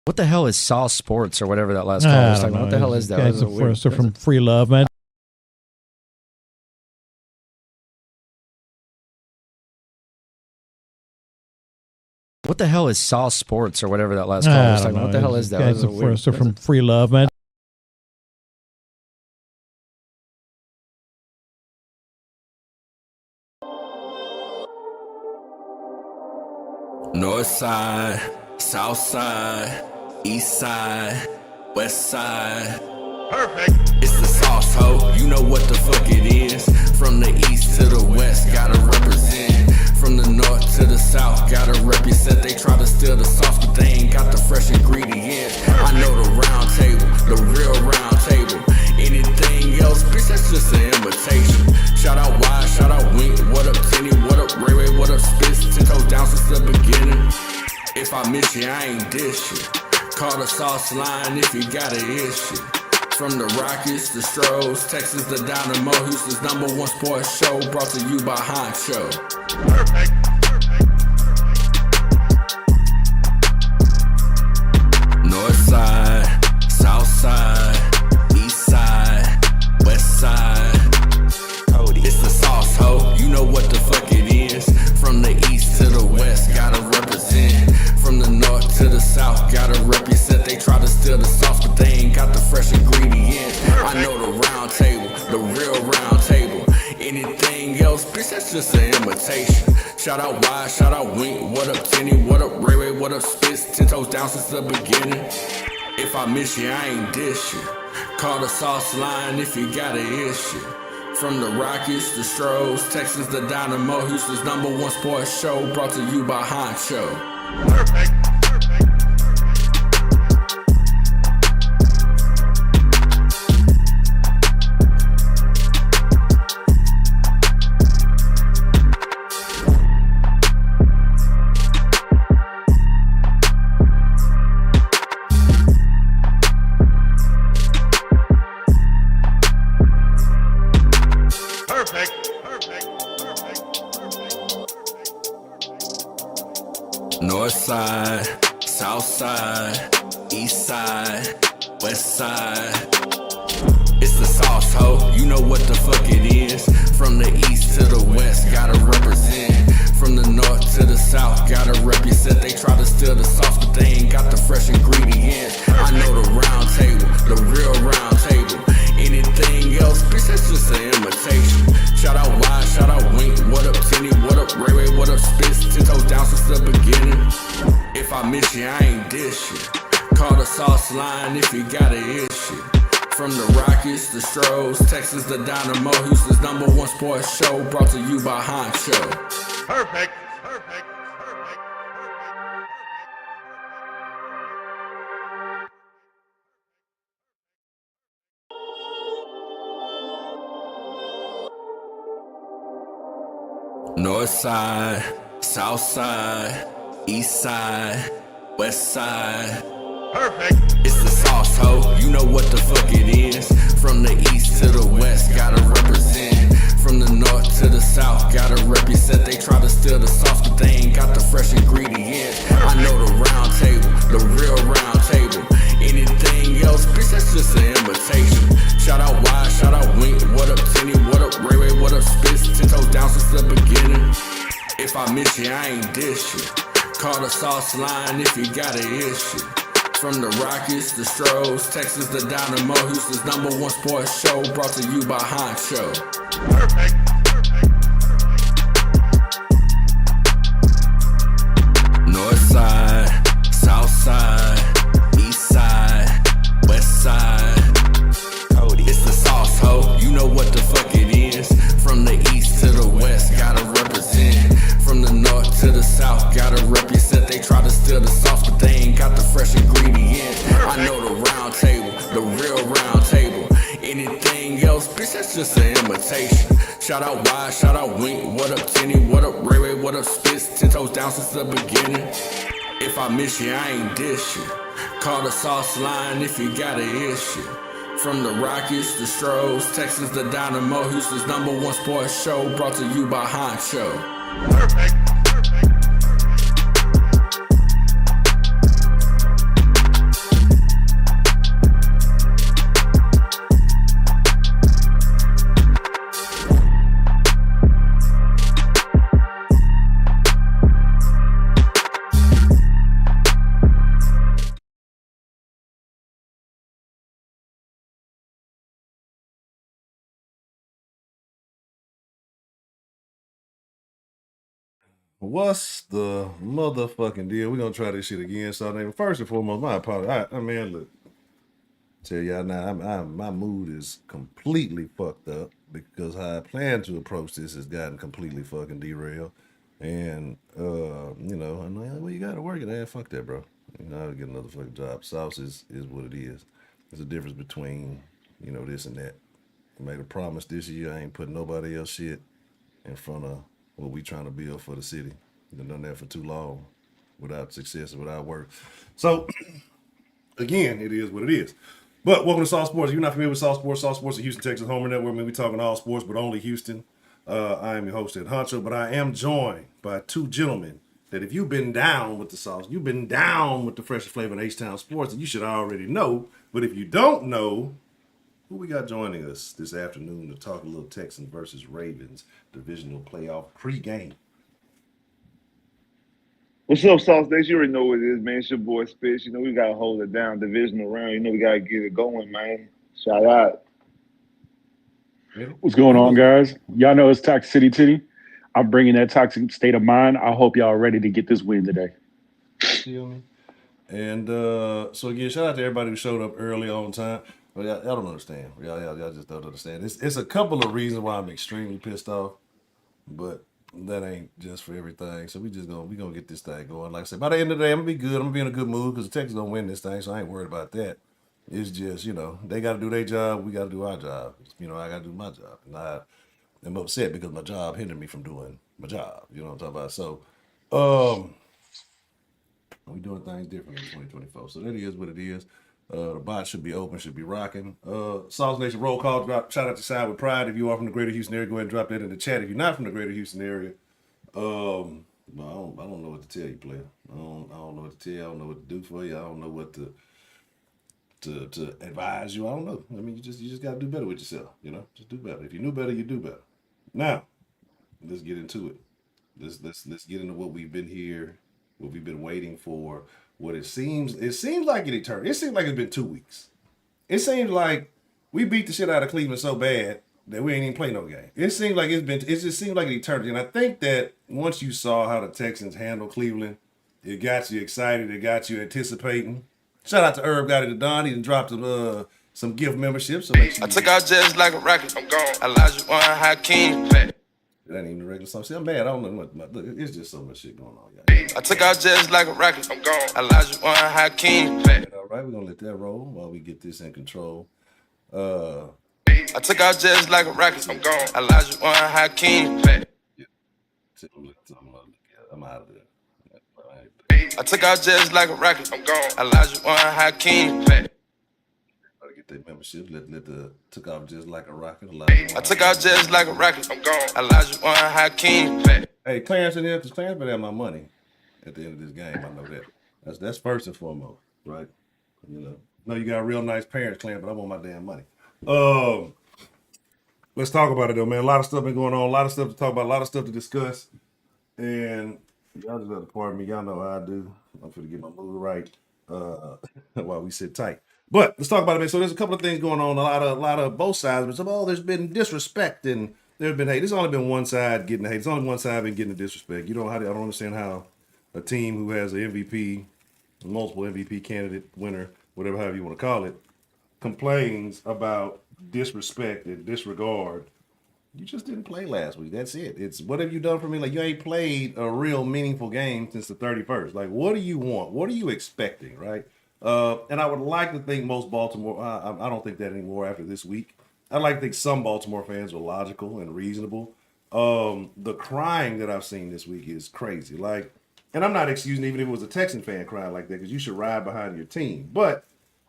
What the hell is Sauce Sports or whatever that last call was talking about? What the hell is that? Guys are from Free Love, man. What the hell is Sauce Sports or whatever that last call was talking about? What the hell is that? Guys are from Free Love, man. North side, south side, east side, west side. Perfect. It's the sauce, ho. You know what the fuck it is. From the east to the west, gotta represent. From the north to the south, gotta represent. They try to steal the sauce, but they ain't got the fresh ingredients. I know the round table, the real round table. Anything else, bitch, that's just an imitation. Shout out Wide, shout out Wink. What up, Tenny? What up, Ray Ray? What up, Spitz? 10 toes down since the beginning. If I miss you, I ain't dish you. Call the sauce line if you got an issue. From the Rockies, the Stros, Texans, the Dynamo, Houston's #1 sports show, brought to you by Honcho. Perfect. North side, south side, east side, west side. It's the sauce, ho. You know what the fuck it is. From the east to the west, gotta represent. From the north to the south, gotta represent. They try to steal the sauce, but they ain't got the fresh ingredients. I know the round table, the real round table. Anything else, bitch, that's just an imitation. Shout out Wide, shout out Wink. What up, Tenny? What up, Ray Ray? What up, Spitz? 10 toes down since the beginning. If I miss you, I ain't dish you. Call the sauce line if you got an issue. From the Rockies, the Stros, Texans, the Dynamo, Houston's #1 sports show, brought to you by Honcho. Perfect. North side, south side, east side, west side. It's the sauce, ho. You know what the fuck it is. From the east to the west, gotta represent. From the north to the south, gotta represent. They try to steal the sauce, but they ain't got the fresh ingredients. I know the round table, the real round table. Anything else, bitch, that's just an imitation. Shout out Wide, shout out Wink. What up, Tenny? What up, Ray Ray? What up, Spitz? 10 toes down since the beginning. If I miss you, I ain't dish you. Call the sauce line if you got an issue. From the Rockies, the Stros, Texans, the Dynamo, Houston's #1 sports show, brought to you by Honcho. Perfect. Perfect. North side, south side, east side, west side. Perfect. It's the sauce, ho. You know what the fuck it is. From the east to the west, gotta represent. From the north to the south, gotta represent. They try to steal the sauce, but they ain't got the fresh ingredients. I know the round table, the real round table. Anything else, bitch, that's just an imitation. Shout out Wide, shout out Wink. What up, Tenny? What up, Ray Ray? What up, Spitz? 10 toes down since the beginning. If I miss you, I ain't dish you. Call the sauce line if you got an issue. From the Rockies, the Stros, Texans, the Dynamo, Houston's #1 sports show, brought to you by Honcho. Perfect. North side, south side, east side, west side. It's the sauce, ho. You know what the fuck it is. From the east to the west, gotta represent. From the north to the south, gotta represent. They try to steal the sauce, but they ain't got the fresh ingredients. I know the round table, the real round table. Anything else, bitch, that's just an imitation. Shout out Wide, shout out Wink. What up, Tenny? What up, Ray Ray? What up, Spitz? 10 toes down since the beginning. If I miss you, I ain't dish you. Call the sauce line if you got an issue. From the Rockies, the Stros, Texans, the Dynamo, Houston's #1 sports show, brought to you by Honcho. Perfect. Perfect. What's the motherfucking deal? We're gonna try this shit again. So, first and foremost, my apologies. I mean, look, tell y'all now, my mood is completely fucked up because how I plan to approach this has gotten completely fucking derailed. And I'm like, well, you gotta work it. Fuck that, bro. You know, I'll get another fucking job. Sauce is what it is. There's a difference between, this and that. I made a promise this year I ain't putting nobody else shit in front of what we trying to build for the city. Been done that for too long without success, without work. So again, it is what it is. But welcome to Sauce Sports. If you're not familiar with Sauce Sports, Sauce Sports is Houston, Texas Homer Network. We talking all sports, but only Houston. I am your host, Ed Honcho, but I am joined by two gentlemen that if you've been down with the sauce, you've been down with the freshest flavor in H-Town sports, and you should already know. But if you don't know, who we got joining us this afternoon to talk a little Texans versus Ravens divisional playoff pregame? What's up, Sauce Nation? You already know what it is, man. It's your boy Spitz. We got to hold it down. Divisional round. We got to get it going, man. Shout out. What's going on, guys? Y'all know it's Toxic City Titty. I'm bringing that toxic state of mind. I hope y'all are ready to get this win today. And so again, shout out to everybody who showed up early on time. But y'all don't understand. Y'all just don't understand. It's a couple of reasons why I'm extremely pissed off, but that ain't just for everything. So we gonna get this thing going. Like I said, by the end of the day, I'm gonna be good. I'm gonna be in a good mood because the Texans don't win this thing, so I ain't worried about that. It's just, they got to do their job. We got to do our job. I got to do my job. And I'm upset because my job hindered me from doing my job. You know what I'm talking about? So, we doing things different in 2024. So that is what it is. The bot should be open, should be rocking. Sauce Nation roll call, shout out to Side with Pride. If you are from the greater Houston area, go ahead and drop that in the chat. If you're not from the greater Houston area, I don't know what to tell you, player. I don't know what to tell you. I don't know what to do for you. I don't know what to advise you. I don't know. I mean, you just got to do better with yourself. Just do better. If you knew better, you do better. Now, let's get into it. Let's get into what we've been waiting for. What it seems like an eternity. It seems like it's been 2 weeks. It seems like we beat the shit out of Cleveland so bad that we ain't even play no game. It just seems like an eternity. And I think that once you saw how the Texans handle Cleveland, it got you excited. It got you anticipating. Shout out to Herb, got it to Don. He got some gift memberships. So make sure I took out just like a rocket. I'm gone. Elijah One Hakeem. It ain't even the regular song. See, I'm mad. I don't know what. Look, it's just so much shit going on, y'all. I took out just like a rocket. I'm gone. Elijah One Hakeem. All right, we're gonna let that roll while we get this in control. I took out just like a rocket. I'm gone. Elijah One Hakeem. Yeah. I'm out of there. I took out just like a rocket. I'm gone. Elijah One Hakeem. Get their membership. Let the took off just like a rocket. I took out just like a rocket. I'm gone. Elijah One Hakeem. Hey, Clarence in here, because Clarence better have my money at the end of this game. I know that. That's first and foremost, right? No, you got real nice parents, Clarence, but I want my damn money. Let's talk about it though, man. A lot of stuff been going on. A lot of stuff to talk about. A lot of stuff to discuss. And y'all just got to pardon me. Y'all know how I do. I'm finna get my mood right while we sit tight. But let's talk about it, man. So there's a couple of things going on. A lot of both sides. But there's been disrespect and there's been hate. There's only been one side getting the hate. It's only one side been getting the disrespect. I don't understand how a team who has an MVP, multiple MVP candidate, winner, however you want to call it, complains about disrespect and disregard. You just didn't play last week. That's it. It's what have you done for me? Like, you ain't played a real meaningful game since the 31st. Like, what do you want? What are you expecting, right? And I would like to think most Baltimore, I don't think that anymore after this week. I'd like to think some Baltimore fans are logical and reasonable. The crying that I've seen this week is crazy. Like, and I'm not excusing even if it was a Texan fan crying like that, because you should ride behind your team. But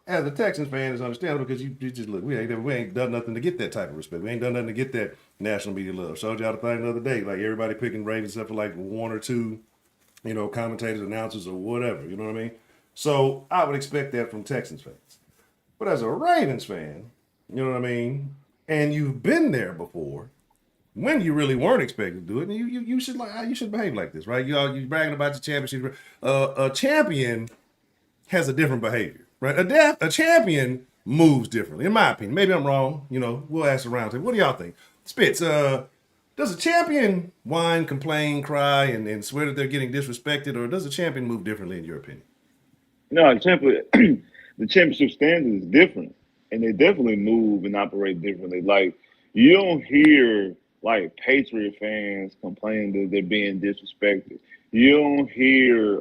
as a Texans fan, it's understandable because you just look, we ain't done nothing to get that type of respect. We ain't done nothing to get that national media love. Showed y'all the thing the other day, like everybody picking Ravens except for like one or two, commentators, announcers, or whatever. You know what I mean? So I would expect that from Texans fans. But as a Ravens fan, you know what I mean, and you've been there before, when you really weren't expected to do it, and you should behave like this, right? You bragging about your championship. A champion has a different behavior, right? A champion moves differently, in my opinion. Maybe I'm wrong. We'll ask around. What do y'all think? Spitz, Does a champion whine, complain, cry, and swear that they're getting disrespected, or does a champion move differently in your opinion? No, the championship standard is different, and they definitely move and operate differently. Like you don't hear like Patriot fans complaining that they're being disrespected. You don't hear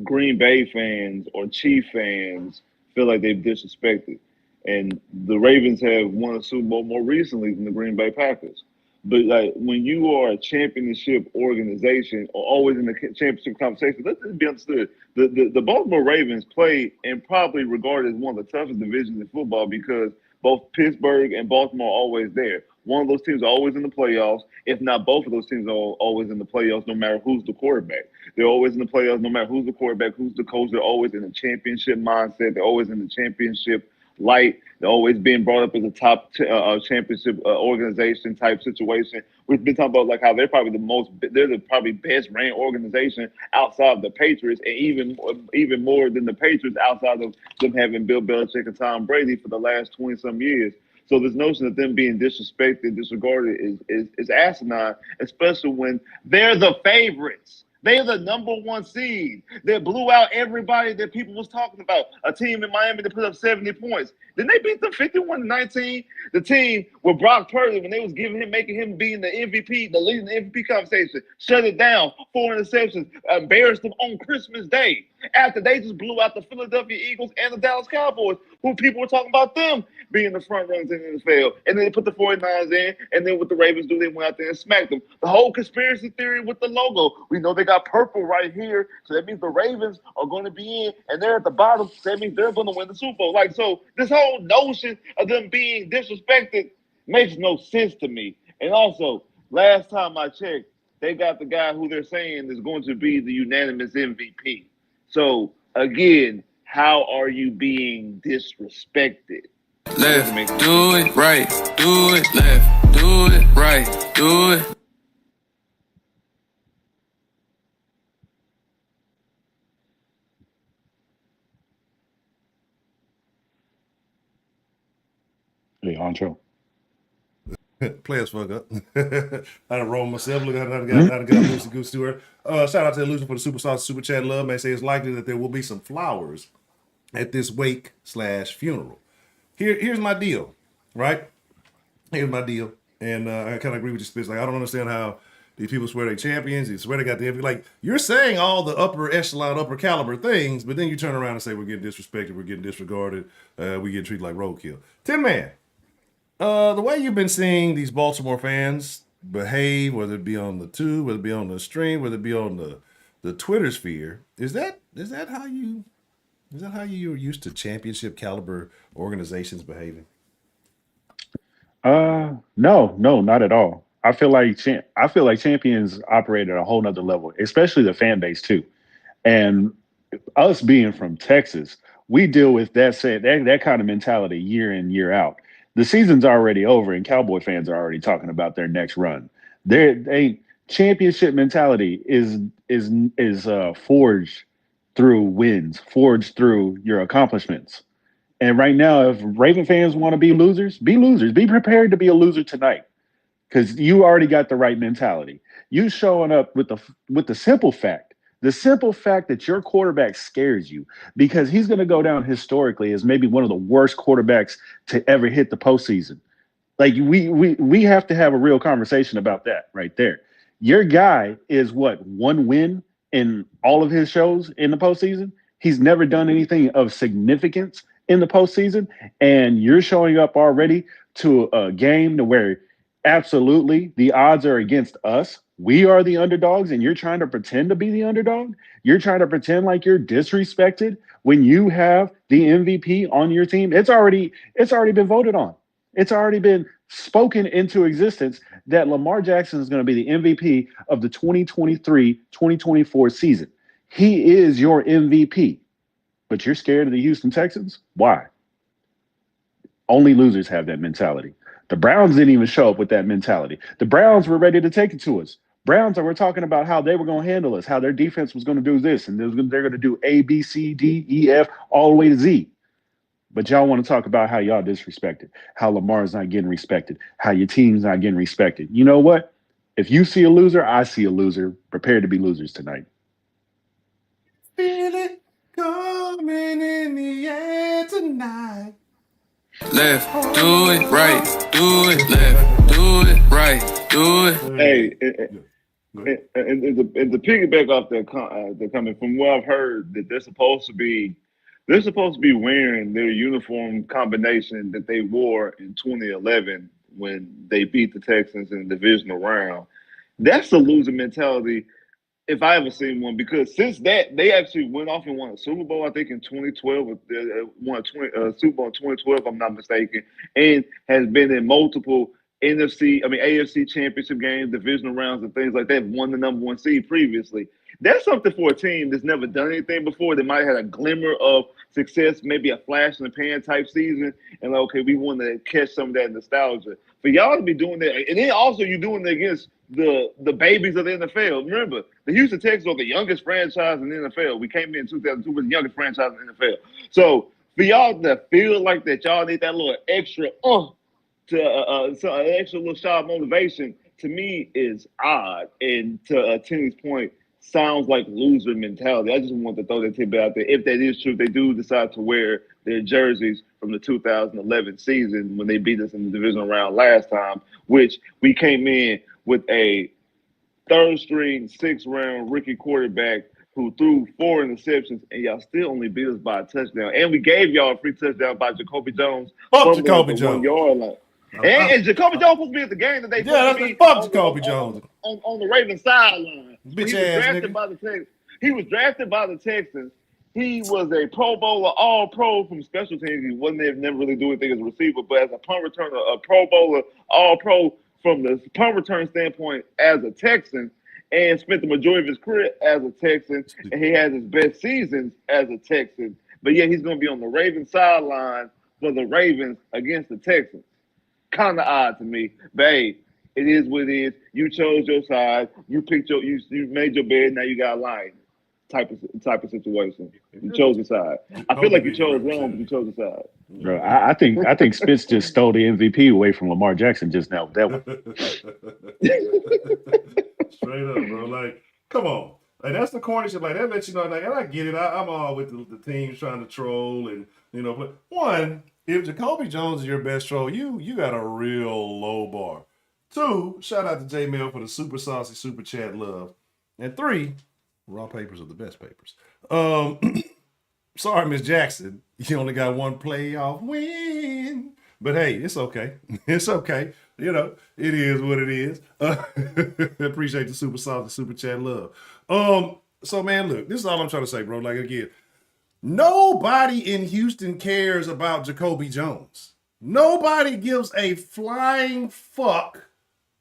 Green Bay fans or Chief fans feel like they've disrespected. And the Ravens have won a Super Bowl more recently than the Green Bay Packers. But like when you are a championship organization or always in the championship conversation, let's just be understood. The Baltimore Ravens play and probably regarded as one of the toughest divisions in football because both Pittsburgh and Baltimore are always there. One of those teams are always in the playoffs. If not both of those teams are always in the playoffs, no matter who's the quarterback. They're always in the playoffs, no matter who's the quarterback, who's the coach. They're always in the championship mindset. They're always in the championship light. They're always being brought up as a top championship organization type situation. We've been talking about like how they're probably the probably best ran organization outside of the Patriots, and even more than the Patriots outside of them having Bill Belichick and Tom Brady for the last 20 some years. So this notion of them being disrespected, disregarded is asinine, especially when they're the favorites. They're the #1 seed that blew out everybody that people was talking about. A team in Miami that put up 70 points. Didn't they beat them 51-19? The team with Brock Purdy, when they was making him being the MVP, the leading the MVP conversation, shut it down, 4 interceptions, embarrassed them on Christmas Day. After they just blew out the Philadelphia Eagles and the Dallas Cowboys, who people were talking about them being the front runners in the NFL. And then they put the 49ers in, and then what the Ravens do, they went out there and smacked them. The whole conspiracy theory with the logo, we know they got purple right here, so that means the Ravens are going to be in, and they're at the bottom, so that means they're going to win the Super Bowl. Like, so this whole notion of them being disrespected makes no sense to me. And also, last time I checked, they got the guy who they're saying is going to be the unanimous MVP. So, again, how are you being disrespected? Left, do it right, do it left, do it right, do it. Hey, honcho. Players fuck up. I done roll myself. Look, I done got Lucy Goose Stewart. Shout out to Illusion for the super sauce, super chat love. Man, say it's likely that there will be some flowers at this wake/funeral. Here's my deal, right? Here's my deal, and I kind of agree with you, Spitz. Like, I don't understand how these people swear they're champions. They swear they got the MVP. Like, you're saying all the upper echelon, upper caliber things, but then you turn around and say we're getting disrespected, we're getting disregarded, we get treated like roadkill. Tin Man, the way you've been seeing these Baltimore fans behave, whether it be on the tube, whether it be on the stream, whether it be on the Twitter sphere, is that how you're used to championship caliber organizations behaving? No, not at all. I feel like champions operate at a whole nother level, especially the fan base too. And us being from Texas, we deal with that kind of mentality year in, year out. The season's already over, and Cowboy fans are already talking about their next run. They championship mentality is forged through wins, forged through your accomplishments. And right now, if Raven fans want to be losers. Be prepared to be a loser tonight, because you already got the right mentality. You showing up with the simple fact that your quarterback scares you, because he's going to go down historically as maybe one of the worst quarterbacks to ever hit the postseason. Like, we have to have a real conversation about that right there. Your guy is one win in all of his shows in the postseason. He's never done anything of significance in the postseason, and you're showing up already to a game to where absolutely the odds are against us. We are the underdogs, and you're trying to pretend to be the underdog. You're trying to pretend like you're disrespected when you have the MVP on your team. It's already been voted on. It's already been spoken into existence that Lamar Jackson is going to be the MVP of the 2023-2024 season. He is your MVP. But you're scared of the Houston Texans? Why? Only losers have that mentality. The Browns didn't even show up with that mentality. The Browns were ready to take it to us. Browns were talking about how they were going to handle us, how their defense was going to do this, and they're going to do A, B, C, D, E, F, all the way to Z. But y'all want to talk about how y'all disrespected, how Lamar's not getting respected, how your team's not getting respected. You know what? If you see a loser, I see a loser. Prepare to be losers tonight. Feel it coming in the air tonight. Left, do it right, do it left, do it right, do it. And to piggyback off that comment, from what I've heard, that they're supposed to be wearing their uniform combination that they wore in 2011 when they beat the Texans in the divisional round. That's a loser mentality if I ever seen one, because since that they actually went off and won a Super Bowl, I think in 2012, won a Super Bowl in 2012, if I'm not mistaken, and has been in multiple AFC championship games, divisional rounds, and things like that. Won the number one seed previously. That's something for a team that's never done anything before. They might have had a glimmer of success, maybe a flash in the pan type season, and like, okay, we want to catch some of that nostalgia. For y'all to be doing that, and then also you're doing it against the babies of the NFL. Remember, the Houston Texans are the youngest franchise in the NFL. We came in 2002 with the youngest franchise in the NFL. So for y'all to feel like that, y'all need that little extra so an extra little shot of motivation, to me is odd. And to Timmy's point, sounds like loser mentality. I just want to throw that tidbit out there. If that is true, they do decide to wear their jerseys from the 2011 season when they beat us in the divisional round last time, which we came in with a third-string, sixth-round rookie quarterback who threw 4 interceptions, and y'all still only beat us by a touchdown. And we gave y'all a free touchdown by Jacoby Jones. Fuck Jacoby Jones. 1 yard line. And Jacoby Jones supposed to be at the game today. Yeah, that's fuck Jacoby Jones. On the Ravens sideline. Bitch ass nigga. He was drafted by the Texans. He was a Pro Bowler, all pro from special teams. He wasn't there, never really do anything as a receiver, but as a punt returner, a Pro Bowler, all pro from the punt return standpoint as a Texan, and spent the majority of his career as a Texan, and he has his best seasons as a Texan. But yeah, he's going to be on the Ravens sideline for the Ravens against the Texans. Kind of odd to me, but hey, it is what it is. You chose your side. You picked you made your bed. Now you got a line. Type of situation. You chose a side. I feel like you chose wrong, but you chose a side. Bro, I think Spitz just stole the MVP away from Lamar Jackson just now with that one. Straight up, bro. Like, come on. Like, that's the corny shit. Like, that lets you know, like, and I get it. I'm all with the teams trying to troll and, but one, if Jacoby Jones is your best troll, you got a real low bar. 2, shout out to J Mill for the super saucy super chat love. And 3, raw papers are the best papers. Sorry, Miss Jackson, you only got one playoff win. But hey, it's okay. It's okay. It is what it is. Appreciate the super saucy super chat love. So man, look, this is all I'm trying to say, bro. Like, again, nobody in Houston cares about Jacoby Jones. Nobody gives a flying fuck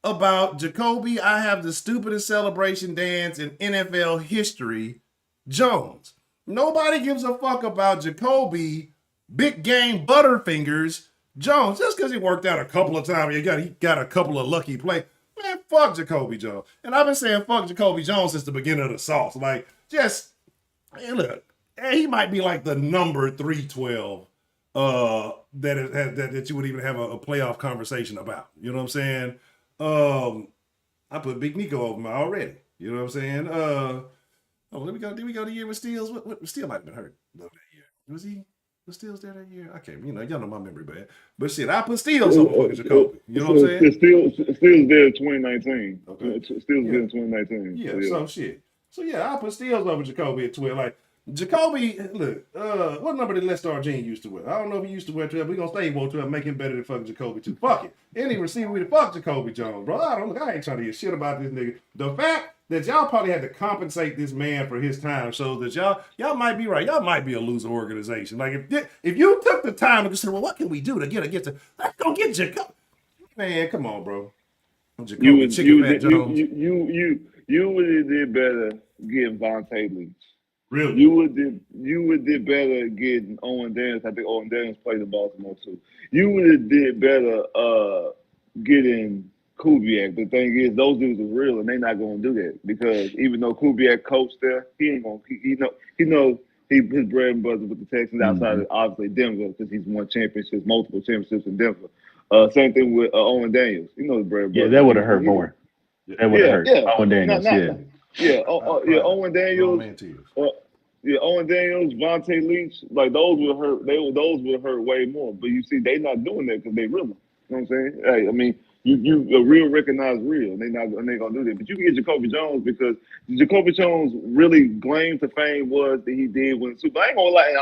about Jacoby. I have the stupidest celebration dance in NFL history, Jones. Nobody gives a fuck about Jacoby, big game Butterfingers, Jones. Just because he worked out a couple of times, he got a couple of lucky plays. Man, fuck Jacoby Jones. And I've been saying fuck Jacoby Jones since the beginning of the sauce. Like, look, he might be like the number 312 that you would even have a playoff conversation about. You know what I'm saying? I put Big Nico over him already. You know what I'm saying? Did we go the year with Steels? What Steele might have been hurt that year. Was Steels there that year? I can't, y'all know my memory bad. But shit, I put Steels over fucking Jacoby. You know what I'm saying? Steels there in 2019. Okay. Steels there in 2019. Yeah, so shit. So yeah, I put Steels over Jacoby at 12. Like, Jacoby, look, what number did Lester Jean used to wear? I don't know if he used to wear 12. We're going to stay with 12, make him better than fucking Jacoby too. Fuck it. Any receiver with the fuck Jacoby Jones, bro. I ain't trying to hear shit about this nigga. The fact that y'all probably had to compensate this man for his time shows that y'all might be right. Y'all might be a loser organization. Like, if you took the time to consider, well, what can we do to get let's go get Jacoby. Man, come on, bro. Jacoby You would have did better getting Vontae Leach. Really? You would did better getting Owen Daniels. I think Owen Daniels played in Baltimore too. You would have did better getting Kubiak. The thing is, those dudes are real, and they're not going to do that because even though Kubiak coached there, he ain't going. He knows his bread and butter with the Texans outside of obviously Denver because he's won championships, multiple championships in Denver. Same thing with Owen Daniels. You know the bread and butter. Yeah, that would have hurt more. That would have hurt. Yeah. Owen Daniels, Owen Daniels. Owen Daniels, Vontae Leach, like those would hurt. Those would hurt way more. But you see, they not doing that because they real. You know what I'm saying? Hey, I mean, you real recognize real. They gonna do that. But you can get Jacoby Jones because Jacoby Jones really claim to fame was that he did win the Super Bowl. I ain't gonna lie,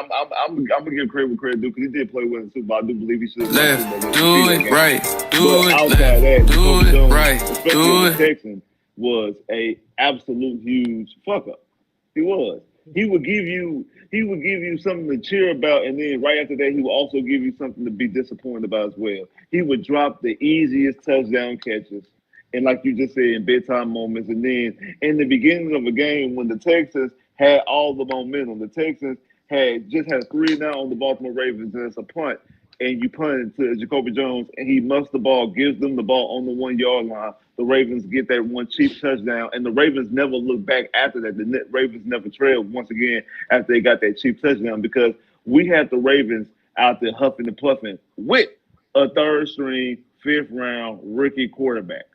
I'm gonna give credit where credit due because he did play well in the Super Bowl. I do believe he should have Left, do it right, do it outside left, that, do Jacoby it Jones, right, especially do the it. Texans, was a absolute huge fuck up. He was. He would give you something to cheer about, and then right after that, he would also give you something to be disappointed about as well. He would drop the easiest touchdown catches, and like you just said, in bedtime moments. And then in the beginning of a game, when the Texans had all the momentum, the Texans had just had a 3-and-out on the Baltimore Ravens, and it's a punt, and you punt it to Jacoby Jones, and he muffs the ball, gives them the ball on the 1-yard line. The Ravens get that one cheap touchdown, and the Ravens never look back after that. The Ravens never trailed once again after they got that cheap touchdown because we had the Ravens out there huffing and puffing with a third-string, fifth-round rookie quarterback.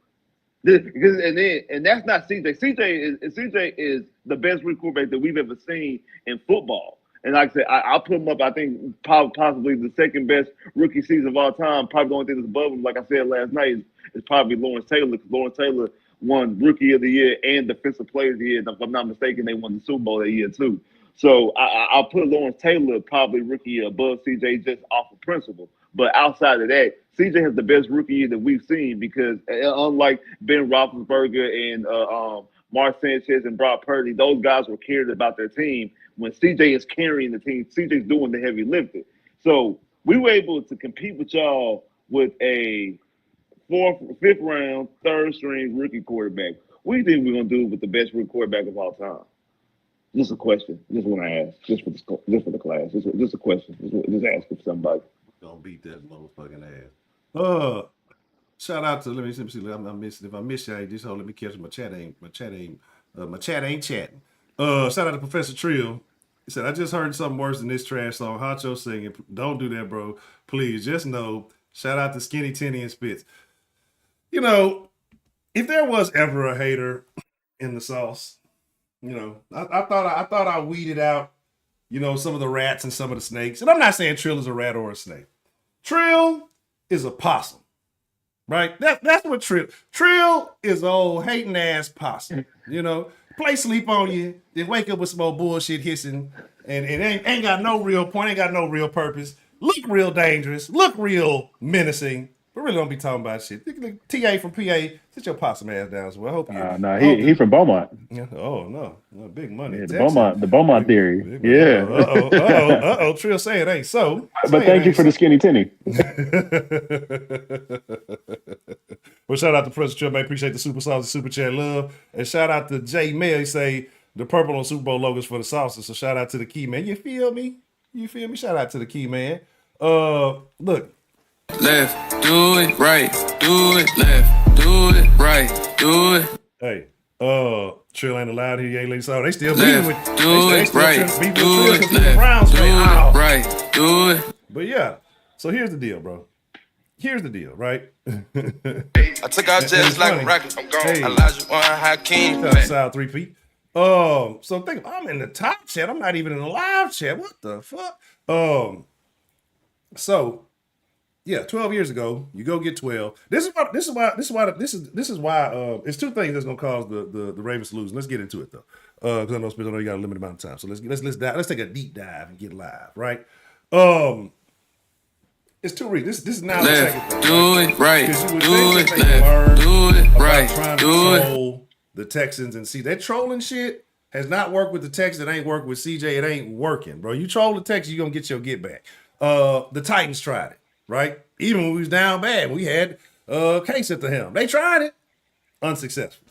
And that's not CJ. CJ is the best rookie quarterback that we've ever seen in football. And like I said, I'll put him up, I think, possibly the second best rookie season of all time. Probably the only thing that's above him, like I said last night, is probably Lawrence Taylor, because Lawrence Taylor won Rookie of the Year and Defensive Player of the Year. And if I'm not mistaken, they won the Super Bowl that year, too. So I'll put Lawrence Taylor probably rookie year above CJ just off of principle. But outside of that, CJ has the best rookie year that we've seen because unlike Ben Roethlisberger and Mark Sanchez and Brock Purdy, those guys were cared about their team. When CJ is carrying the team, CJ's doing the heavy lifting. So we were able to compete with y'all with a fifth round, third string rookie quarterback. What do you think we're gonna do with the best rookie quarterback of all time? Just a question. Just want to ask. Just for the class. Just a question. Just ask for somebody. Gonna beat that motherfucking ass. Shout out to let me see. If I miss y'all, just let me catch my chat ain't chatting. Shout out to Professor Trill. He said, I just heard something worse than this trash song. Honcho singing. Don't do that, bro. Please, just know. Shout out to Skinny Tinny and Spitz. You know, if there was ever a hater in the sauce, you know, I thought I weeded out, you know, some of the rats and some of the snakes. And I'm not saying Trill is a rat or a snake. Trill is a possum, right? That's what Trill is old hating ass possum, you know. Play sleep on you, then wake up with some old bullshit hissing, and it ain't got no real point, ain't got no real purpose. Look real dangerous, look real menacing, but really don't be talking about shit. TA from PA, sit your possum ass down as well. I hope you. No, he from Beaumont. Yeah. Oh no, big money. Yeah, the Beaumont theory. Yeah. Uh-oh. Trill say it ain't so. But thank you for the Skinny Tinny. Well, shout out to President Trill, man. Appreciate the super sauce and super chat love. And shout out to Jay Mail. He say the purple on Super Bowl logos for the sauces. So shout out to the key man. You feel me? Shout out to the key man. Look. Left, do it right, do it left, do it right, do it. Hey, Trill ain't allowed here. They still beefing with. Do it right, do it left, do it right, do it. But yeah, so here's the deal, bro. Here's the deal, right? I took out just like a rocket. I'm gone. Hey. Elijah One Hakeem. South 3 feet. So think I'm in the top chat. I'm not even in the live chat. What the fuck? So yeah, 12 years ago, you go get 12. This is why it's two things that's gonna cause the Ravens to lose. Let's get into it though. Because I know you got a limited amount of time. So let's take a deep dive and get live, right? It's two reasons. This is now the second thing. Do it right. Do it left. Do it right. Do it. Troll the Texans and see that trolling shit has not worked with the Texans. It ain't worked with CJ. It ain't working, bro. You troll the Texans, you're gonna get your get back. The Titans tried it, right? Even when we was down bad, we had Case at the helm. They tried it, unsuccessful.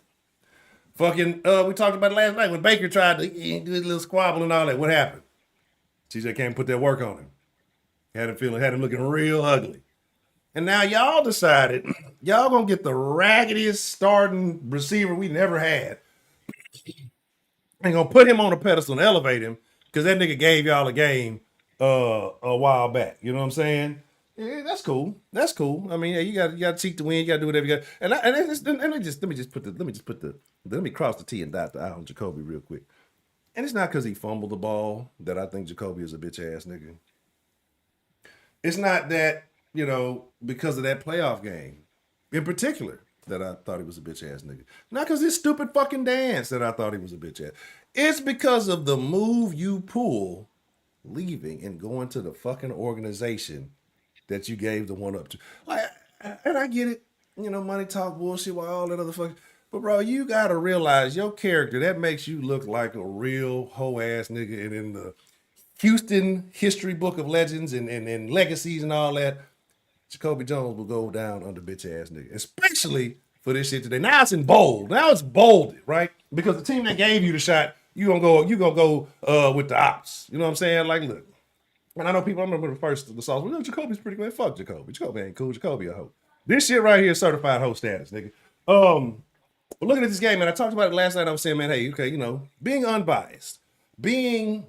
Fucking, we talked about it last night when Baker tried to do his little squabble and all that. What happened? CJ can't put that work on him. Had him looking real ugly. And now y'all decided y'all gonna get the raggediest starting receiver we never had. And gonna put him on a pedestal and elevate him because that nigga gave y'all a game a while back. You know what I'm saying? Yeah, that's cool. That's cool. I mean, yeah, you got to cheat to win. You got to do whatever you got. Let me cross the T and dot the I on Jacoby real quick. And it's not because he fumbled the ball that I think Jacoby is a bitch ass nigga. It's not that, because of that playoff game in particular that I thought he was a bitch ass nigga. Not because his stupid fucking dance that I thought he was a bitch ass. It's because of the move you pull leaving and going to the fucking organization that you gave the one up to. And I get it. Money talk bullshit while all that other fucking. But bro, you gotta realize your character, that makes you look like a real hoe ass nigga. And in the Houston history book of legends and legacies and all that, Jacoby Jones will go down under bitch ass nigga, especially for this shit today. Now it's in bold. Now it's bolded, right? Because the team that gave you the shot, you gonna go with the ops. You know what I'm saying? Like, look, and I know people. I remember the sauce. Well, Jacoby's pretty good. Fuck Jacoby. Jacoby ain't cool. Jacoby a hoe. This shit right here is certified hoe status, nigga. But looking at this game, man, I talked about it last night. I was saying, man, hey, okay, being unbiased, being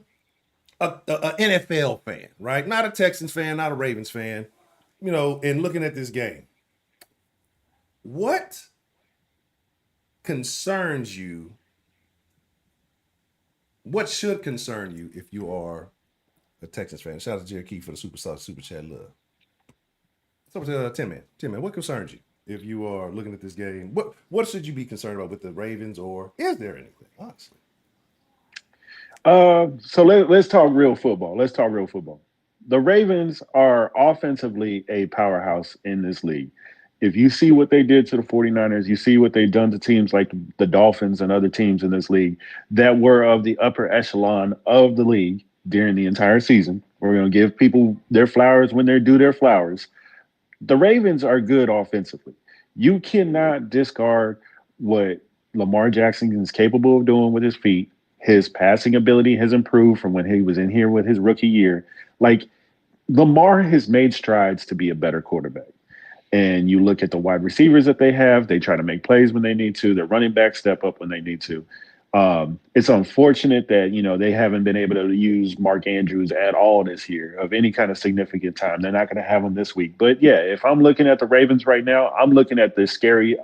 a NFL fan, right? Not a Texans fan, not a Ravens fan, and looking at this game. What concerns you? What should concern you if you are a Texans fan? Shout out to Jerry Key for the super chat love. So, Tim, man, what concerns you if you are looking at this game? What should you be concerned about with the Ravens, or is there anything, honestly? So let's talk real football. The Ravens are offensively a powerhouse in this league. If you see what they did to the 49ers, you see what they've done to teams like the Dolphins and other teams in this league that were of the upper echelon of the league during the entire season. We're going to give people their flowers when they're due their flowers. The Ravens are good offensively. You cannot discard what Lamar Jackson is capable of doing with his feet. His passing ability has improved from when he was in here with his rookie year. Like, Lamar has made strides to be a better quarterback. And you look at the wide receivers that they have, they try to make plays when they need to. Their running backs step up when they need to. It's unfortunate that, they haven't been able to use Mark Andrews at all this year of any kind of significant time. They're not going to have him this week. But, yeah, if I'm looking at the Ravens right now, I'm looking at the scary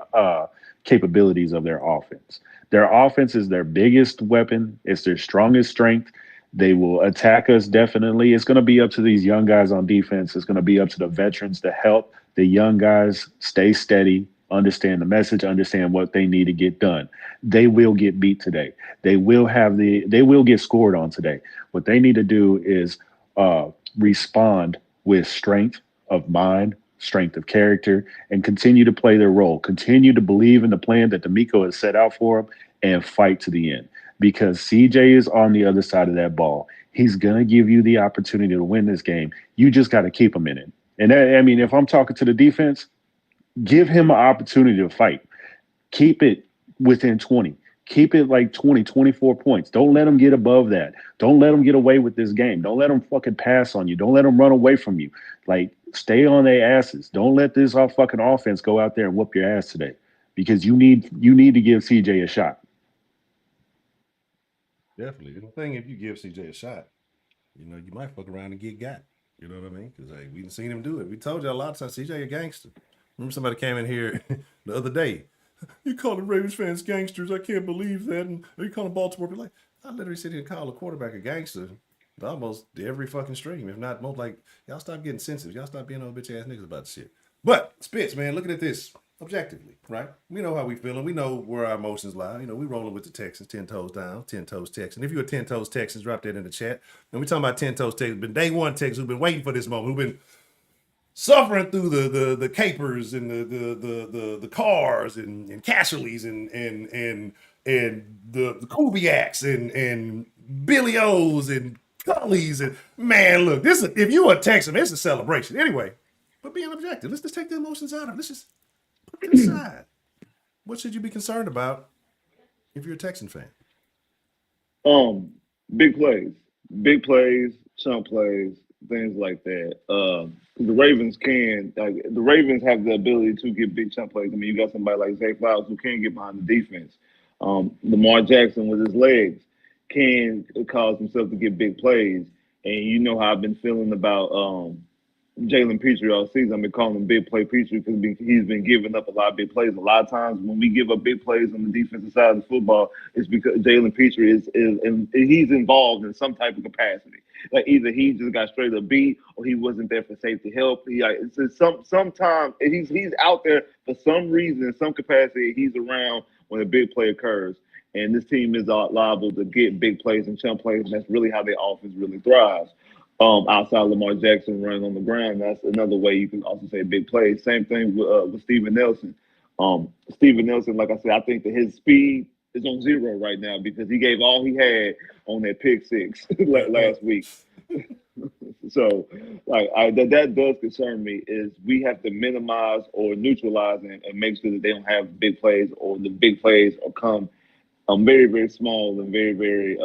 capabilities of their offense. Their offense is their biggest weapon. It's their strongest strength. They will attack us definitely. It's going to be up to these young guys on defense. It's going to be up to the veterans to help the young guys stay steady, understand the message, understand what they need to get done. They will get beat today. They will get scored on today. What they need to do is respond with strength of mind, strength of character, and continue to play their role. Continue to believe in the plan that D'Amico has set out for them and fight to the end. Because CJ is on the other side of that ball. He's going to give you the opportunity to win this game. You just got to keep him in it. And if I'm talking to the defense, give him an opportunity to fight. Keep it within 20. Keep it like 20, 24 points. Don't let them get above that. Don't let them get away with this game. Don't let them fucking pass on you. Don't let them run away from you. Like, stay on their asses. Don't let this fucking offense go out there and whoop your ass today, because you need to give CJ a shot. Definitely. The thing, if you give CJ a shot, you might fuck around and get got. You know what I mean? Because we done seen him do it. We told you a lot of times, CJ a gangster. Remember somebody came in here the other day. You calling Ravens fans gangsters? I can't believe that. And you calling Baltimore? Like, I literally sit here and call a quarterback a gangster almost every fucking stream. If not most, like, y'all stop getting sensitive. Y'all stop being on bitch ass niggas about shit. But Spitz, man, looking at this objectively, right? We know how we feeling. We know where our emotions lie. We rolling with the Texans, 10 toes down, 10 toes Texans. If you're a 10 toes Texans, drop that in the chat. And we talking about 10 toes Texans, been day one Texans who've been waiting for this moment, who've been suffering through the capers and the cars and Casserlies and the Kubiaks and Billy O's and Cullies and, man, look, if you a Texan, it's a celebration. Anyway, but being objective, let's just take the emotions out of it. Let's just put it aside. What should you be concerned about if you're a Texan fan? Big plays, chunk plays, things like that. The Ravens have the ability to get big chunk plays. I mean, you got somebody like Zay Flowers who can get behind the defense. Lamar Jackson with his legs can cause himself to get big plays. And you know how I've been feeling about Jalen Petrie all season. I've been calling him Big Play Petrie because he's been giving up a lot of big plays. A lot of times when we give up big plays on the defensive side of the football, it's because Jalen Petrie is he's involved in some type of capacity. Like either he just got straight up beat or he wasn't there for safety help. Sometimes he's out there for some reason, in some capacity. He's around when a big play occurs. And this team is liable to get big plays and chunk plays, and that's really how their offense really thrives. Outside Lamar Jackson running on the ground, that's another way you can also say big plays. Same thing with Steven Nelson. Steven Nelson, like I said, I think that his speed is on zero right now because he gave all he had on that pick six last week. So, that does concern me. Is we have to minimize or neutralize and make sure that they don't have big plays, or the big plays will come very, very small and very, very,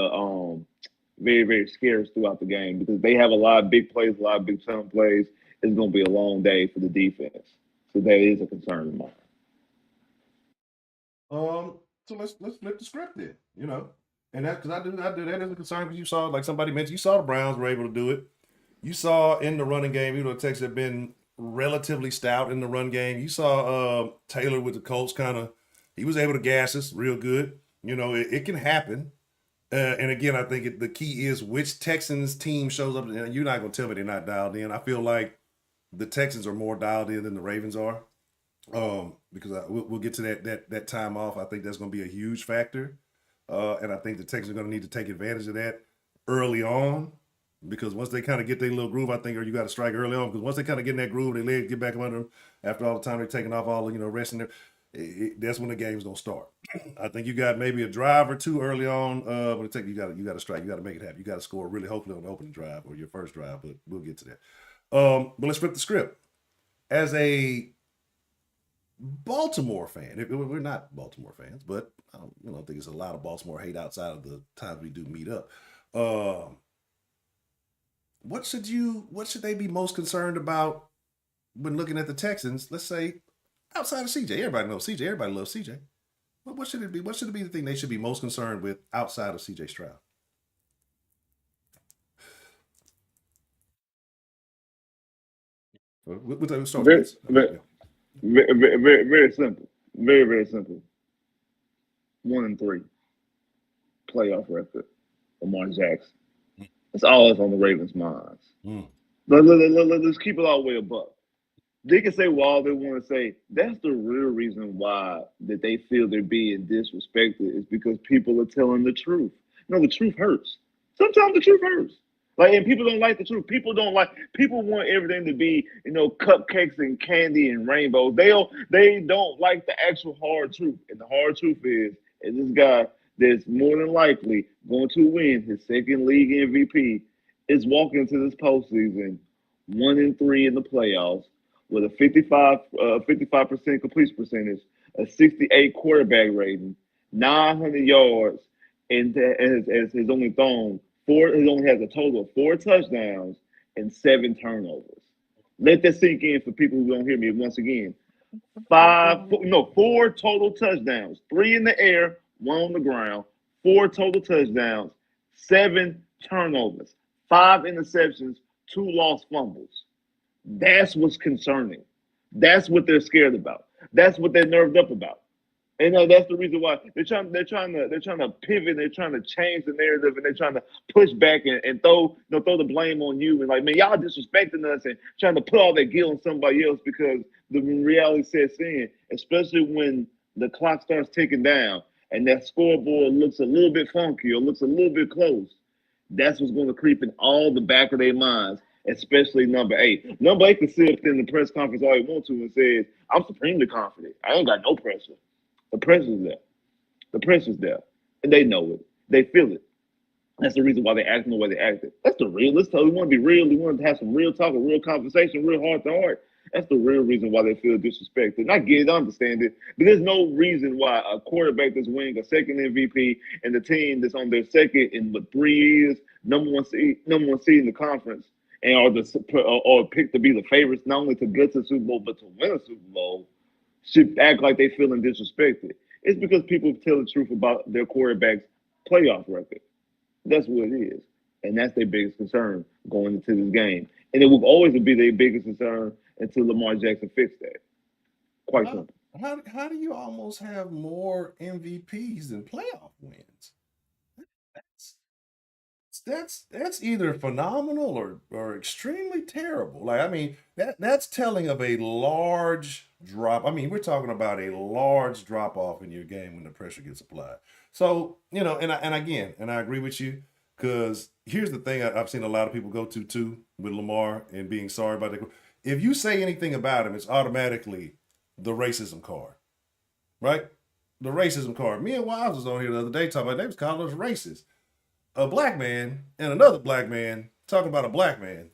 very, very scarce throughout the game because they have a lot of big plays, a lot of big chunk plays. It's going to be a long day for the defense. So that is a concern of mine. So let's flip the script then, and that because I do that as a concern because you saw, like somebody mentioned, you saw the Browns were able to do it. You saw in the running game, even though the Texans have been relatively stout in the run game. You saw Taylor with the Colts he was able to gas us real good. It can happen. And again, I think the key is which Texans team shows up. And you're not going to tell me they're not dialed in. I feel like the Texans are more dialed in than the Ravens are. Because we'll get to that time off. I think that's going to be a huge factor. And I think the Texans are going to need to take advantage of that early on. Because once they kind of get their little groove, I think, or you got to strike early on. Because once they kind of get in that groove, their legs get back under them after all the time they're taking off all the, resting there. That's when the game's gonna start. I think you got maybe a drive or two early on, but you got to strike. You got to make it happen. You got to score really, hopefully on the opening drive or your first drive. But we'll get to that. But let's flip the script. As a Baltimore fan, we're not Baltimore fans, but I don't think it's a lot of Baltimore hate outside of the times we do meet up. What should they be most concerned about when looking at the Texans? Let's say, outside of CJ, everybody knows CJ. Everybody loves CJ. What should it be? What should it be the thing they should be most concerned with outside of CJ Stroud? We'll start with this. Very simple. Very, very simple. 1-3 playoff record. Lamar Jackson. That's all that's on the Ravens' minds. Let's keep it all the way above. They can say all they want to say. That's the real reason why that they feel they're being disrespected is because people are telling the truth. No, the truth hurts. Sometimes the truth hurts. And people don't like the truth. People want everything to be, cupcakes and candy and rainbows. They don't like the actual hard truth. And the hard truth is this guy that's more than likely going to win his second league MVP is walking into this postseason 1-3 in the playoffs with a 55% completion percentage, a 68 quarterback rating, 900 yards, and as his only thrown he only has a total of 4 touchdowns and 7 turnovers. Let that sink in for people who don't hear me once again. 4 total touchdowns, 3 in the air, 1 on the ground, 4 total touchdowns, 7 turnovers, 5 interceptions, 2 lost fumbles. That's what's concerning. That's what they're scared about. That's what they're nerved up about. And that's the reason why they're trying to pivot, they're trying to change the narrative, and they're trying to push back and throw the blame on you and man, y'all disrespecting us and trying to put all that guilt on somebody else because the reality sets in, especially when the clock starts ticking down and that scoreboard looks a little bit funky or looks a little bit close. That's what's going to creep in all the back of their minds, especially number 8. Number 8 can sit up in the press conference all he wants to and says, I'm supremely confident. I ain't got no pressure. The pressure's there. The pressure's there. And they know it. They feel it. That's the reason why they act the way they acted. That's the real. We want to be real. We want to have some real talk, a real conversation, real heart to heart. That's the real reason why they feel disrespected. And I get it, I understand it. But there's no reason why a quarterback that's winning a second MVP and the team that's on their second in 3 years, number one seed in the conference, and are picked to be the favorites not only to get to the Super Bowl but to win a Super Bowl, should act like they feeling disrespected. It's because people tell the truth about their quarterback's playoff record. That's what it is. And that's their biggest concern going into this game. And it will always be their biggest concern until Lamar Jackson fixed that. Quite simple. How do you almost have more MVPs than playoff wins? That's either phenomenal or extremely terrible. Like, I mean, that's telling of a large drop. I mean, we're talking about a large drop off in your game when the pressure gets applied. So, you know, and I agree with you, because here's the thing I've seen a lot of people go to too with Lamar and being sorry about it. If you say anything about him, it's automatically the racism card, right? The racism card. Me and Wiles was on here the other day talking about they was calling us racist. A black man and another black man talking about a black man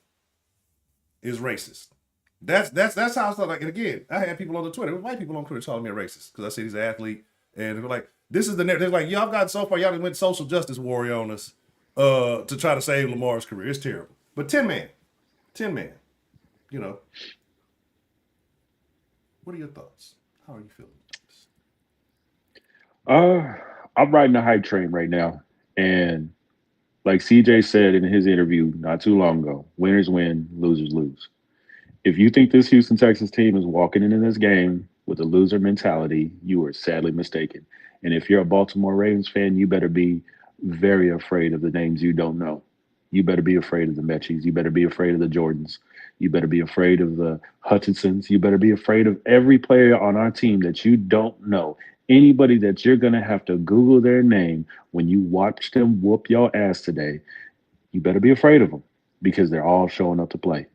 is racist. That's how I started. Like, and again, I had people on the Twitter, white people on Twitter calling me a racist because I said he's an athlete, and they're like, "This is the narrative." They're like, "Y'all gotten so far, y'all just went social justice warrior on us to try to save Lamar's career. It's terrible." But 10 man, you know, what are your thoughts? How are you feeling about this? I'm riding the hype train right now, and like CJ said in his interview not too long ago, winners win, losers lose. If you think this Houston Texans team is walking into this game with a loser mentality, you are sadly mistaken. And if you're a Baltimore Ravens fan, you better be very afraid of the names you don't know. You better be afraid of the Mechis. You better be afraid of the Jordans. You better be afraid of the Hutchinsons. You better be afraid of every player on our team that you don't know. Anybody that you're going to have to Google their name when you watch them whoop your ass today, you better be afraid of them because they're all showing up to play.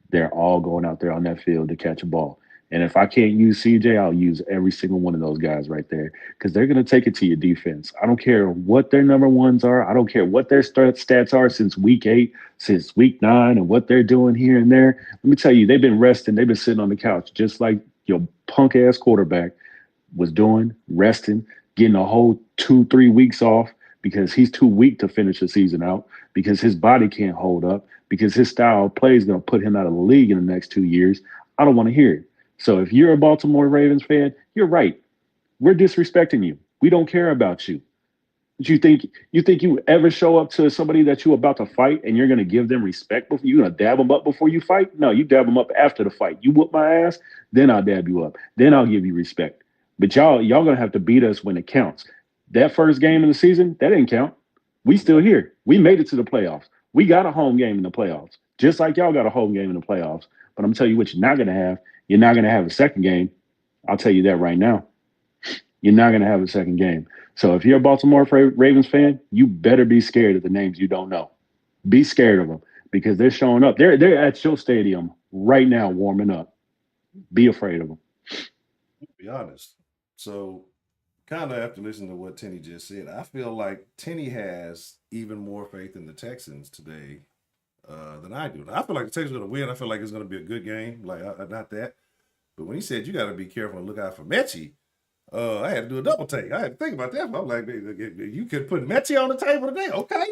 They're all going out there on that field to catch a ball. And if I can't use CJ, I'll use every single one of those guys right there because they're going to take it to your defense. I don't care what their number ones are. I don't care what their stats are since week 8, since week 9, and what they're doing here and there. Let me tell you, they've been resting. They've been sitting on the couch just like your punk-ass quarterback was doing, resting, getting a whole 2-3 weeks off because he's too weak to finish the season out, because his body can't hold up, because his style of play is going to put him out of the league in the next 2 years. I don't want to hear it. So if you're a Baltimore Ravens fan, you're right. We're disrespecting you. We don't care about you. But you think you ever show up to somebody that you're about to fight and you're going to give them respect before you're going to dab them up before you fight? No, you dab them up after the fight. You whoop my ass, then I'll dab you up. Then I'll give you respect. But y'all going to have to beat us when it counts. That first game in the season, that didn't count. We still here. We made it to the playoffs. We got a home game in the playoffs, just like y'all got a home game in the playoffs. But I'm telling you what you're not going to have. You're not going to have a second game. I'll tell you that right now. You're not going to have a second game. So if you're a Baltimore Ravens fan, you better be scared of the names you don't know. Be scared of them because they're showing up. They're at your stadium right now warming up. Be afraid of them. To be honest. So kind of after listening to what Tenny just said, I feel like Tenny has even more faith in the Texans today than I do. I feel like the Texans are going to win. I feel like it's going to be a good game. Like, not that. But when he said you got to be careful and look out for Mechie, I had to do a double take. I had to think about that. I'm like, you could put Mechie on the table today. Okay.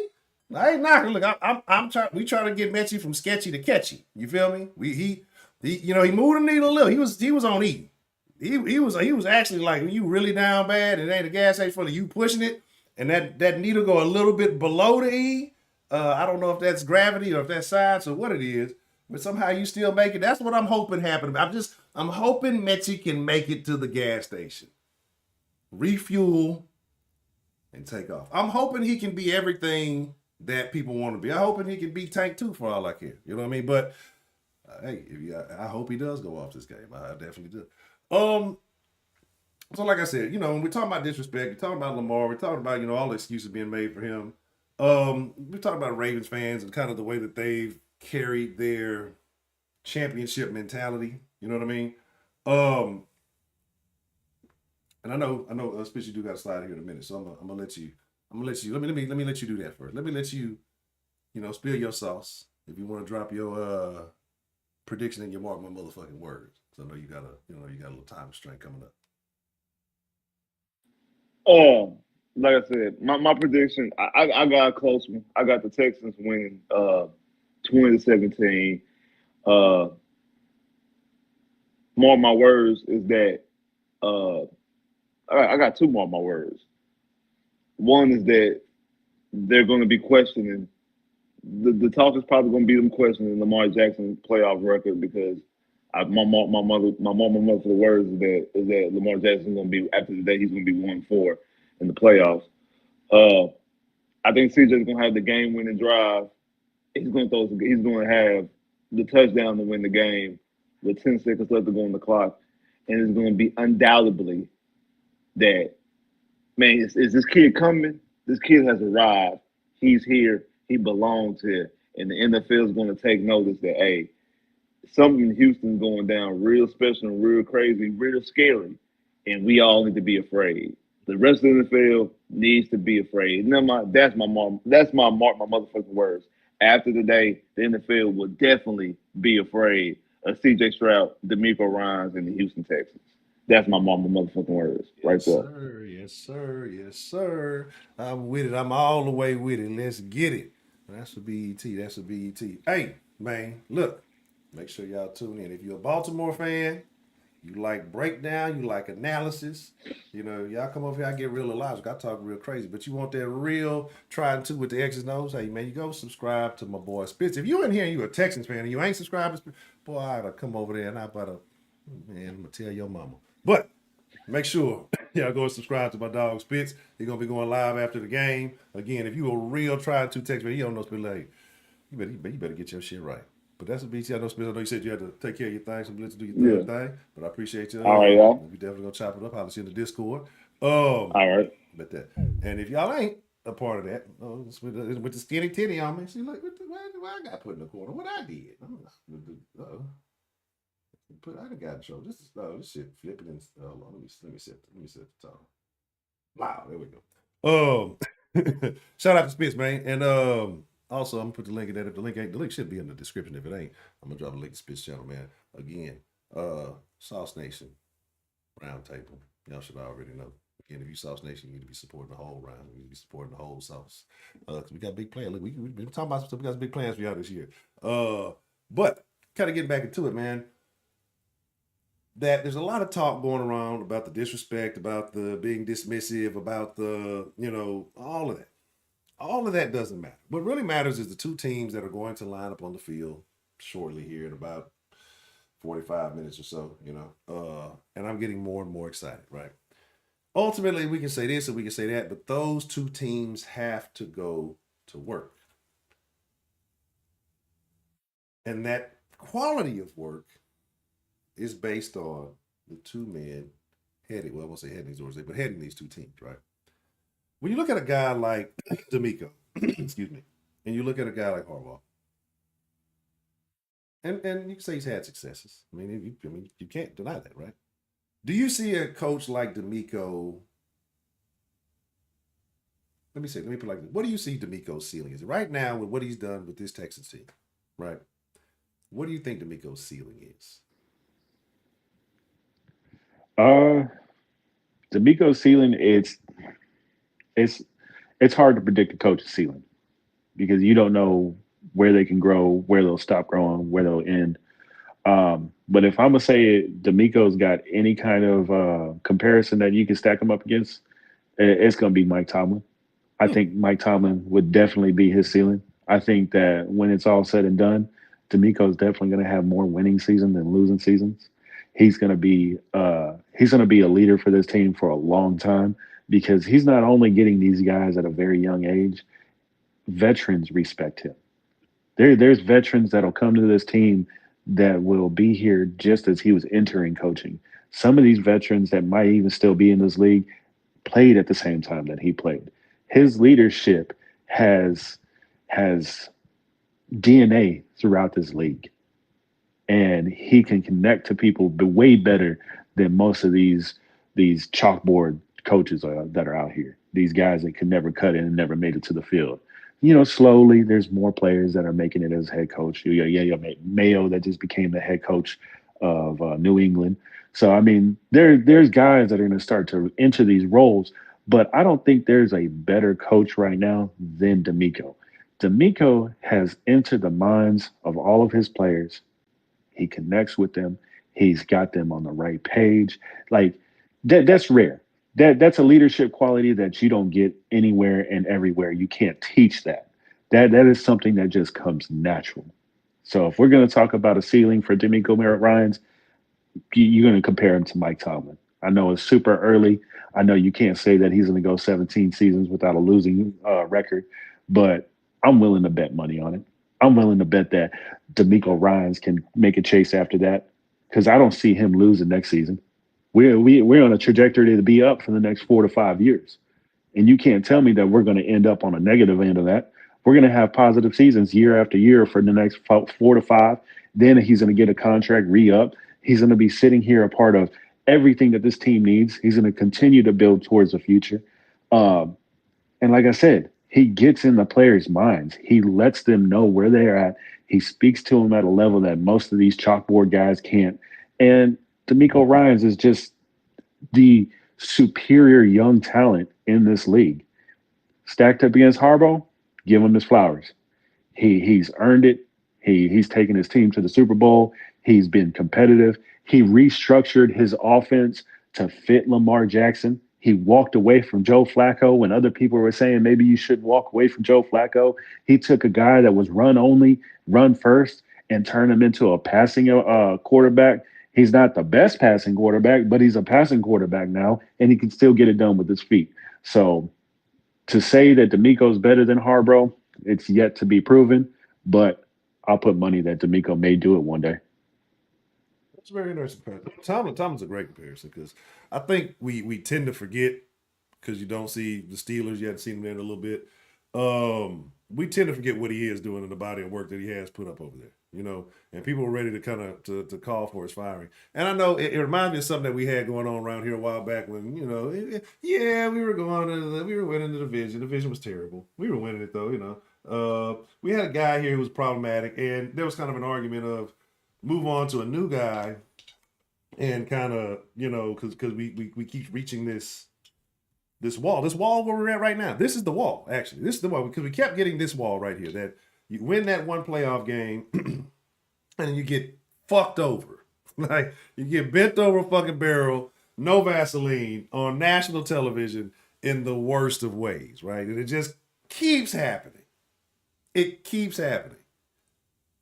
I ain't knocking. Look, I'm trying. We trying to get Mechie from sketchy to catchy. You feel me? He he moved the needle a little. He was on E. He was actually like, when you really down bad and ain't a gas ain't full of you pushing it, and that needle go a little bit below the E. I don't know if that's gravity or if that's science or what it is, but somehow you still make it. That's what I'm hoping happened. I'm hoping Mechie can make it to the gas station, refuel, and take off. I'm hoping he can be everything that people want to be. I'm hoping he can be Tank 2 for all I care. You know what I mean? But hey, I hope he does go off this game. I definitely do. So like I said, when we're talking about disrespect, we're talking about Lamar, we're talking about, all the excuses being made for him. We're talking about Ravens fans and kind of the way that they've carried their championship mentality. You know what I mean? And I know, especially do got to slide here in a minute. So I'm gonna let you. Let me let you do that first. Let me let you, spill your sauce. If you want to drop your prediction and you mark my motherfucking words. So I know you got a little time constraint coming up. Like I said, my prediction, I got a close one. I got the Texans winning 20-17. More of my words is that I got two more of my words. One is that they're going to be questioning. The talk is probably going to be them questioning Lamar Jackson's playoff record because my mother for the words is that Lamar Jackson's going to be after today he's going to be 1-4 in the playoffs. I think CJ's going to have the game-winning drive. He's going to have the touchdown to win the game with 10 seconds left to go on the clock, and it's going to be undoubtedly that, man, is this kid coming? This kid has arrived. He's here. He belongs here. And the NFL is going to take notice that, hey, something in Houston's going down real special and real crazy, real scary, and we all need to be afraid. The rest of the NFL needs to be afraid. That's my motherfucking words. After today, the NFL will definitely be afraid of C.J. Stroud, DeMeco Ryans, and the Houston Texans. That's my motherfucking words right there. Sir, yes, sir. Yes, sir. I'm with it. I'm all the way with it. Let's get it. That's a BET. That's a BET. Hey, man, look. Make sure y'all tune in. If you're a Baltimore fan, you like breakdown, you like analysis, y'all come over here, I get real illogical. I talk real crazy, but you want that real trying to with the X's and O's, hey, man, you go subscribe to my boy Spitz. If you in here and you're a Texans fan and you ain't subscribed, boy, I gotta come over there and I'm gonna tell your mama. But make sure y'all go subscribe to my dog Spitz. He's gonna be going live after the game. Again, if you a real trying to Texas fan, you don't know Spitz, like, you better get your shit right. But that's a BT. I know, Spitz, I know you said you had to take care of your things and let's do your thing. But I appreciate you. All right, y'all. We definitely gonna chop it up. I'll see you in the Discord. All right. But that. And if y'all ain't a part of that, with the skinny titty on me, see, look, why I got put in the corner? What I did? I done got in trouble. This shit flipping and hold on. Let me set the tone. Wow, there we go. Shout out to Spitz, man, and also, I'm gonna put the link in there. If the link should be in the description. If it ain't, I'm gonna drop a link to Spitz channel, man. Again, Sauce Nation Roundtable. Y'all should already know. Again, if you Sauce Nation, you need to be supporting the whole round. You need to be supporting the whole sauce. Cause we got big plans. Look, we've been talking about some stuff. We got some big plans for y'all this year. But kind of getting back into it, man. That there's a lot of talk going around about the disrespect, about the being dismissive, about the all of that. All of that doesn't matter. What really matters is the two teams that are going to line up on the field shortly here in about 45 minutes or so, and I'm getting more and more excited, right? Ultimately, we can say this and we can say that, but those two teams have to go to work. And that quality of work is based on the two men heading, well, I won't say heading these doors, but heading these two teams, right? When you look at a guy like DeMeco, excuse me, and you look at a guy like Harbaugh, and you can say he's had successes. I mean, you can't deny that, right? Do you see a coach like DeMeco? Let me put it like this. What do you see DeMeco's ceiling is? Right now, with what he's done with this Texans team, right? What do you think DeMeco's ceiling is? DeMeco's ceiling, it's hard to predict a coach's ceiling because you don't know where they can grow, where they'll stop growing, where they'll end. But if I'm gonna say DeMeco's got any kind of comparison that you can stack him up against, it's gonna be Mike Tomlin. I think Mike Tomlin would definitely be his ceiling. I think that when it's all said and done, DeMeco's definitely gonna have more winning seasons than losing seasons. He's gonna be a leader for this team for a long time. Because he's not only getting these guys at a very young age, veterans respect him. There's veterans that'll come to this team that will be here just as he was entering coaching. Some of these veterans that might even still be in this league played at the same time that he played. His leadership has DNA throughout this league. And he can connect to people way better than most of these chalkboard coaches that are out here. These guys that could never cut in and never made it to the field. Slowly there's more players that are making it as head coach. You Mayo that just became the head coach of New England. So, I mean, there's guys that are going to start to enter these roles, but I don't think there's a better coach right now than DeMeco. DeMeco has entered the minds of all of his players. He connects with them. He's got them on the right page. Like, that's rare. That's a leadership quality that you don't get anywhere and everywhere. You can't teach that. That is something that just comes natural. So if we're going to talk about a ceiling for D'Amico Ryans, you're going to compare him to Mike Tomlin. I know it's super early. I know you can't say that he's going to go 17 seasons without a losing record, but I'm willing to bet money on it. I'm willing to bet that D'Amico Ryans can make a chase after that because I don't see him losing next season. We're on a trajectory to be up for the next 4 to 5 years, and you can't tell me that we're going to end up on a negative end of that. We're going to have positive seasons year after year for the next 4 to 5. Then he's going to get a contract re-up. He's going to be sitting here a part of everything that this team needs. He's going to continue to build towards the future. And like I said, he gets in the players' minds. He lets them know where they're at. He speaks to them at a level that most of these chalkboard guys can't. And D'Amico Ryans is just the superior young talent in this league. Stacked up against Harbaugh, give him his flowers. He's earned it. He's taken his team to the Super Bowl. He's been competitive. He restructured his offense to fit Lamar Jackson. He walked away from Joe Flacco when other people were saying maybe you should walk away from Joe Flacco. He took a guy that was run only, run first, and turned him into a passing quarterback. He's not the best passing quarterback, but he's a passing quarterback now, and he can still get it done with his feet. So to say that D'Amico's better than Harbaugh, it's yet to be proven, but I'll put money that D'Amico may do it one day. That's very interesting comparison. Tomlin's a great comparison because I think we tend to forget because you don't see the Steelers. You haven't seen them there in a little bit. We tend to forget what he is doing in the body of work that he has put up over there. You know, and people were ready to kind of to call for his firing. And I know it reminds me of something that we had going on around here a while back when, you know, we were winning the division. The division was terrible. We were winning it though, you know. We had a guy here who was problematic, and there was kind of an argument of move on to a new guy and kind of, you know, because we keep reaching this wall where we're at right now. This is the wall, actually. This is the wall because we kept getting this wall right here that you win that one playoff game and you get fucked over. Like you get bent over a fucking barrel, no Vaseline on national television in the worst of ways, right? And it just keeps happening. It keeps happening.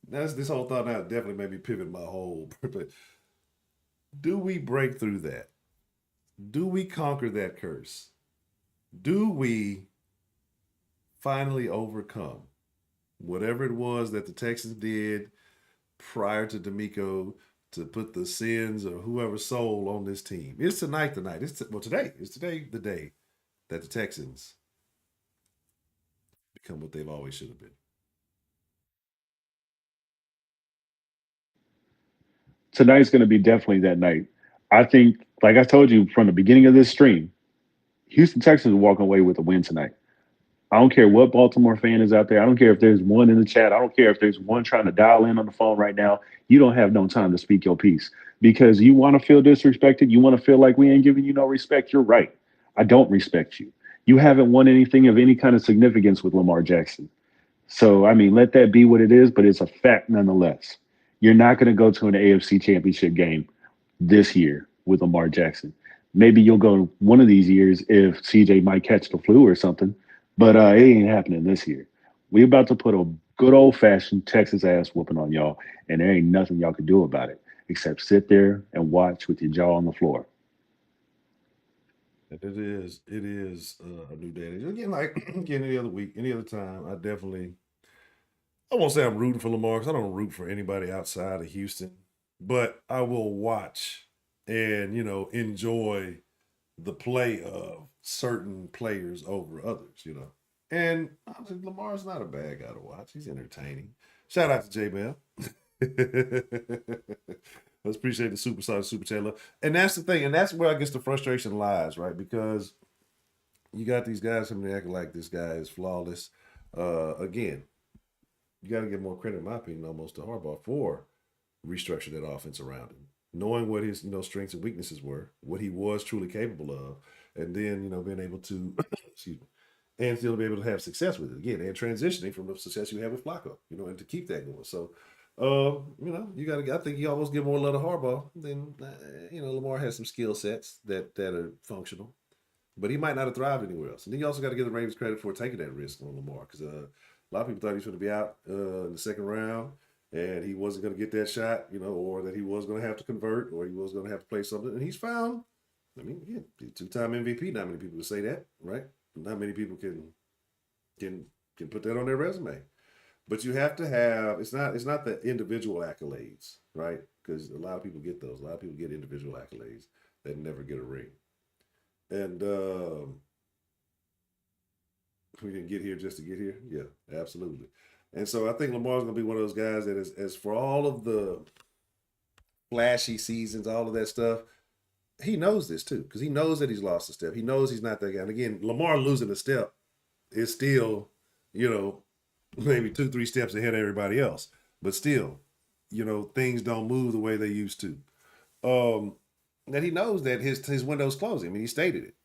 This whole thought now definitely made me pivot my whole. But do we break through that? Do we conquer that curse? Do we finally overcome whatever it was that the Texans did prior to D'Amico to put the sins of whoever's soul on this team? It's tonight the night. Today. It's today the day that the Texans become what they've always should have been. Tonight's going to be definitely that night. I think, like I told you from the beginning of this stream, Houston Texans are walking away with a win tonight. I don't care what Baltimore fan is out there. I don't care if there's one in the chat. I don't care if there's one trying to dial in on the phone right now. You don't have no time to speak your piece because you want to feel disrespected. You want to feel like we ain't giving you no respect. You're right. I don't respect you. You haven't won anything of any kind of significance with Lamar Jackson. So, I mean, let that be what it is, but it's a fact nonetheless. You're not going to go to an AFC championship game this year with Lamar Jackson. Maybe you'll go one of these years if CJ might catch the flu or something, but it ain't happening this year. We about to put a good old-fashioned Texas ass whooping on y'all, and there ain't nothing y'all can do about it except sit there and watch with your jaw on the floor. It is a new day. Again, like any other week, any other time, I won't say I'm rooting for Lamar because I don't root for anybody outside of Houston, but I will watch and, you know, enjoy the play of certain players over others, you know. And honestly, Lamar's not a bad guy to watch. He's entertaining. Shout out to J-Bell. Let's appreciate the super chat love. And that's the thing. And that's where I guess the frustration lies, right? Because you got these guys coming acting like this guy is flawless. Again, you got to give more credit, in my opinion, almost to Harbaugh for restructuring that offense around him, knowing what his strengths and weaknesses were, what he was truly capable of, and then being able to, excuse me, and still be able to have success with it. Again, and transitioning from the success you had with Flacco, and to keep that going. So, you got to. I think you almost give more love to Harbaugh than Lamar has some skill sets that are functional. but he might not have thrived anywhere else. And then you also got to give the Ravens credit for taking that risk on Lamar, because a lot of people thought he was going to be out in the second round, and he wasn't going to get that shot, or that he was going to have to convert, or he was going to have to play something. And he's found. I mean, again, two-time MVP. Not many people would say that, right? Not many people can put that on their resume. But you have to have. It's not the individual accolades, right? Because a lot of people get those. A lot of people get individual accolades that never get a ring. And we didn't get here just to get here. Yeah, absolutely. And so I think Lamar's going to be one of those guys that as for all of the flashy seasons, all of that stuff, he knows this too, because he knows that he's lost a step. He knows he's not that guy. And again, Lamar losing a step is still, maybe 2-3 steps ahead of everybody else. But still, things don't move the way they used to. That he knows that his window's closing. I mean, he stated it.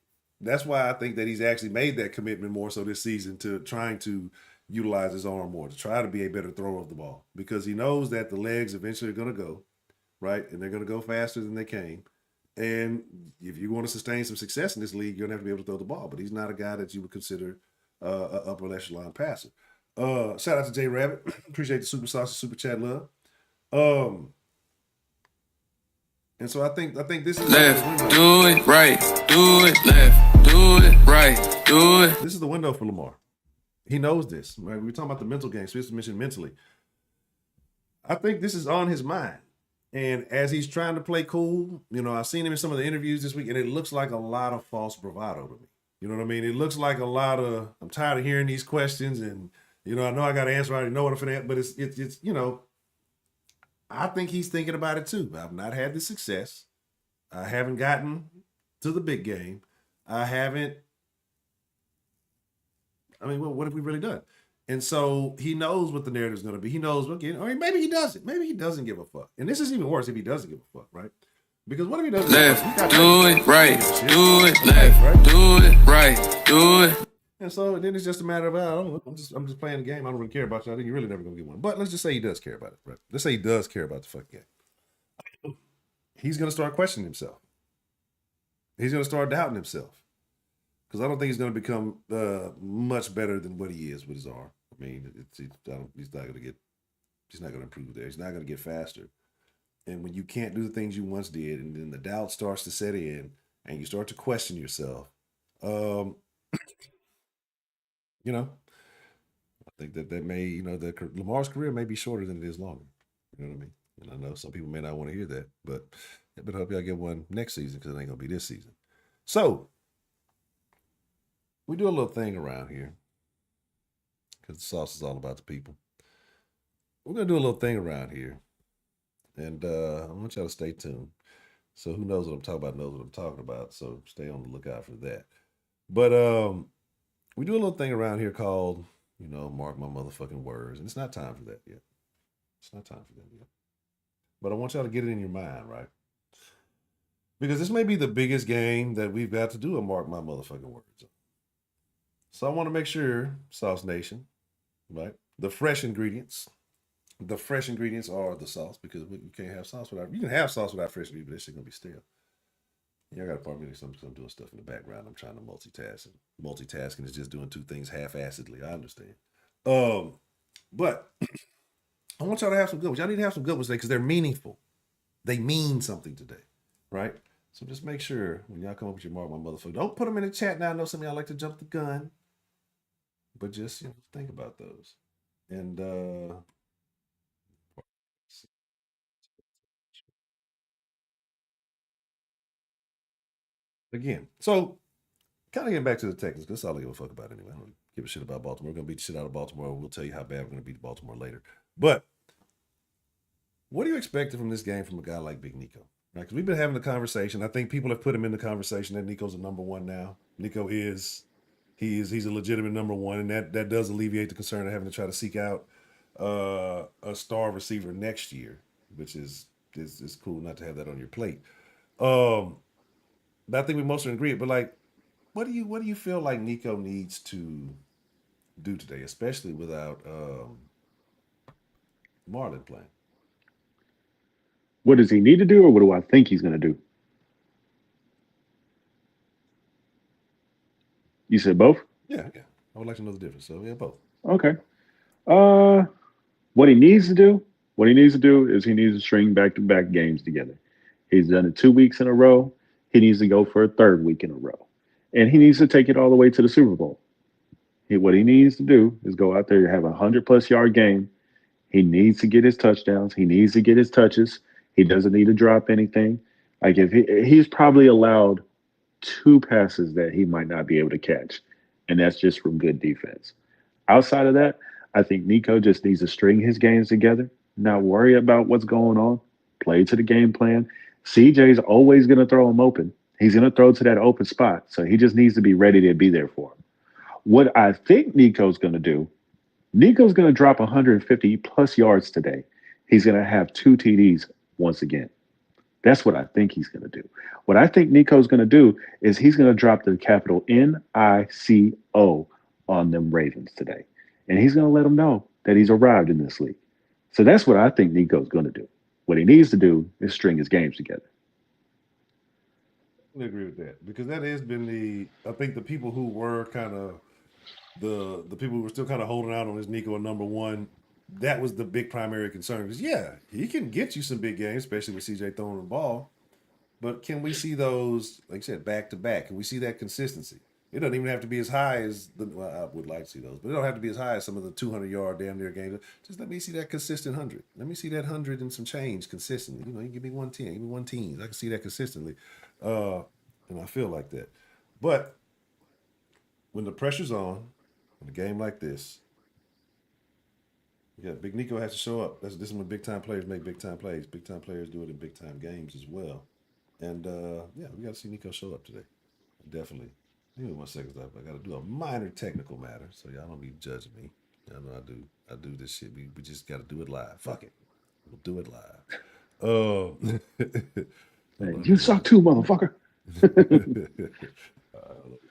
That's why I think that he's actually made that commitment more so this season to trying to utilize his arm more, to try to be a better thrower of the ball, because he knows that the legs eventually are going to go, right? And they're going to go faster than they came. And if you want to sustain some success in this league, you're going to have to be able to throw the ball. But he's not a guy that you would consider an upper echelon passer. Shout out to Jay Rabbit. Appreciate the super sauce, super chat love. And so I think this is left, do it right, do it left, do it right, do it. This is the window for Lamar. He knows this. Right? We're talking about the mental game. So mentioned mentally. I think this is on his mind. And as he's trying to play cool, I've seen him in some of the interviews this week, and it looks like a lot of false bravado to me. You know what I mean? It looks like a lot of, I'm tired of hearing these questions, and, I know I got to answer, I already know what I'm finna, but it's I think he's thinking about it too. I've not had the success. I haven't gotten to the big game. What have we really done? And so he knows what the narrative is going to be. He knows what, or maybe he doesn't. Maybe he doesn't give a fuck. And this is even worse if he doesn't give a fuck, right? Because what if he doesn't? Left, do it right, do it left, right? Do it right, do it. And so then it's just a matter of, I'm just playing the game. I don't really care about you. I think you're really never going to get one. But let's just say he does care about it, right? Let's say he does care about the fucking game. He's going to start questioning himself. He's going to start doubting himself. Because I don't think he's going to become much better than what he is with his arm. I mean, he's not going to improve there. He's not going to get faster. And when you can't do the things you once did, and then the doubt starts to set in, and you start to question yourself, I think that may, that Lamar's career may be shorter than it is longer. You know what I mean? And I know some people may not want to hear that, but I better hope y'all get one next season, because it ain't going to be this season. So we do a little thing around here, because the sauce is all about the people. We're going to do a little thing around here, and I want y'all to stay tuned. So who knows what I'm talking about knows what I'm talking about, so stay on the lookout for that. But we do a little thing around here called, mark my motherfucking words, and it's not time for that yet. It's not time for that yet. But I want y'all to get it in your mind, right? Because this may be the biggest game that we've got to do a mark my motherfucking words. So I want to make sure, Sauce Nation, right? The fresh ingredients are the sauce, because you can't have sauce without, you can have sauce without fresh ingredients, but this shit going to be stale. Yeah, I got a part of me I'm doing stuff in the background. I'm trying to multitask. And multitasking is just doing two things half-assedly. I understand. But I want y'all to have some good ones. Y'all need to have some good ones today, because they're meaningful. They mean something today, right? So just make sure when y'all come up with your mark my motherfucker, don't put them in the chat now. I know some of y'all like to jump the gun, but just think about those. And again, so kind of getting back to the Texans, because that's all I give a fuck about anyway. I don't give a shit about Baltimore. We're going to beat the shit out of Baltimore. We'll tell you how bad we're going to beat Baltimore later. But what are you expecting from this game from a guy like Big Nico? Right? Because we've been having the conversation. I think people have put him in the conversation that Nico's a number one now. Nico he's a legitimate number one, and that does alleviate the concern of having to try to seek out a star receiver next year, which is cool not to have that on your plate. But I think we mostly agree. But like, what do you feel like Nico needs to do today, especially without Marlon playing? What does he need to do, or what do I think he's going to do? You said both? Yeah. I would like to know the difference. So yeah, both. Okay. Uh, what he needs to do, is he needs to string back-to-back games together. He's done it 2 weeks in a row. He needs to go for a third week in a row, and he needs to take it all the way to the Super Bowl. What he needs to do is go out there and have a 100+ yard game. He needs to get his touchdowns. He needs to get his touches. He doesn't need to drop anything. Like if he's probably allowed two passes that he might not be able to catch, and that's just from good defense. Outside of that, I think Nico just needs to string his games together, not worry about what's going on, play to the game plan. CJ's always going to throw him open. He's going to throw to that open spot, so he just needs to be ready to be there for him. What I think Nico's going to do, Nico's going to drop 150+ yards today. He's going to have 2 TDs once again. That's what I think he's going to do. What I think Nico's going to do is he's going to drop the capital NICO on them Ravens today. And he's going to let them know that he's arrived in this league. So that's what I think Nico's going to do. What he needs to do is string his games together. I agree with that because that has been I think the people who were kind of the people who were still kind of holding out on this Nico at number one, that was the big primary concern. Because yeah, he can get you some big games, especially with CJ throwing the ball. But can we see those, like you said, back to back? Can we see that consistency? It doesn't even have to be as high as I would like to see those, but it don't have to be as high as some of the 200-yard damn near games. Just let me see that consistent 100. Let me see that 100 and some change consistently. You know, you give me 110, give me 110. I can see that consistently, and I feel like that. But when the pressure's on, in a game like this, yeah, Big Nico has to show up. This is when big time players make big time plays. Big time players do it in big time games as well. And yeah, we got to see Nico show up today. Definitely. Give me 1 second. I got to do a minor technical matter, so y'all don't be judging me. Y'all know I do this shit. We just got to do it live. Fuck it, we'll do it live. Hey, you suck too, motherfucker.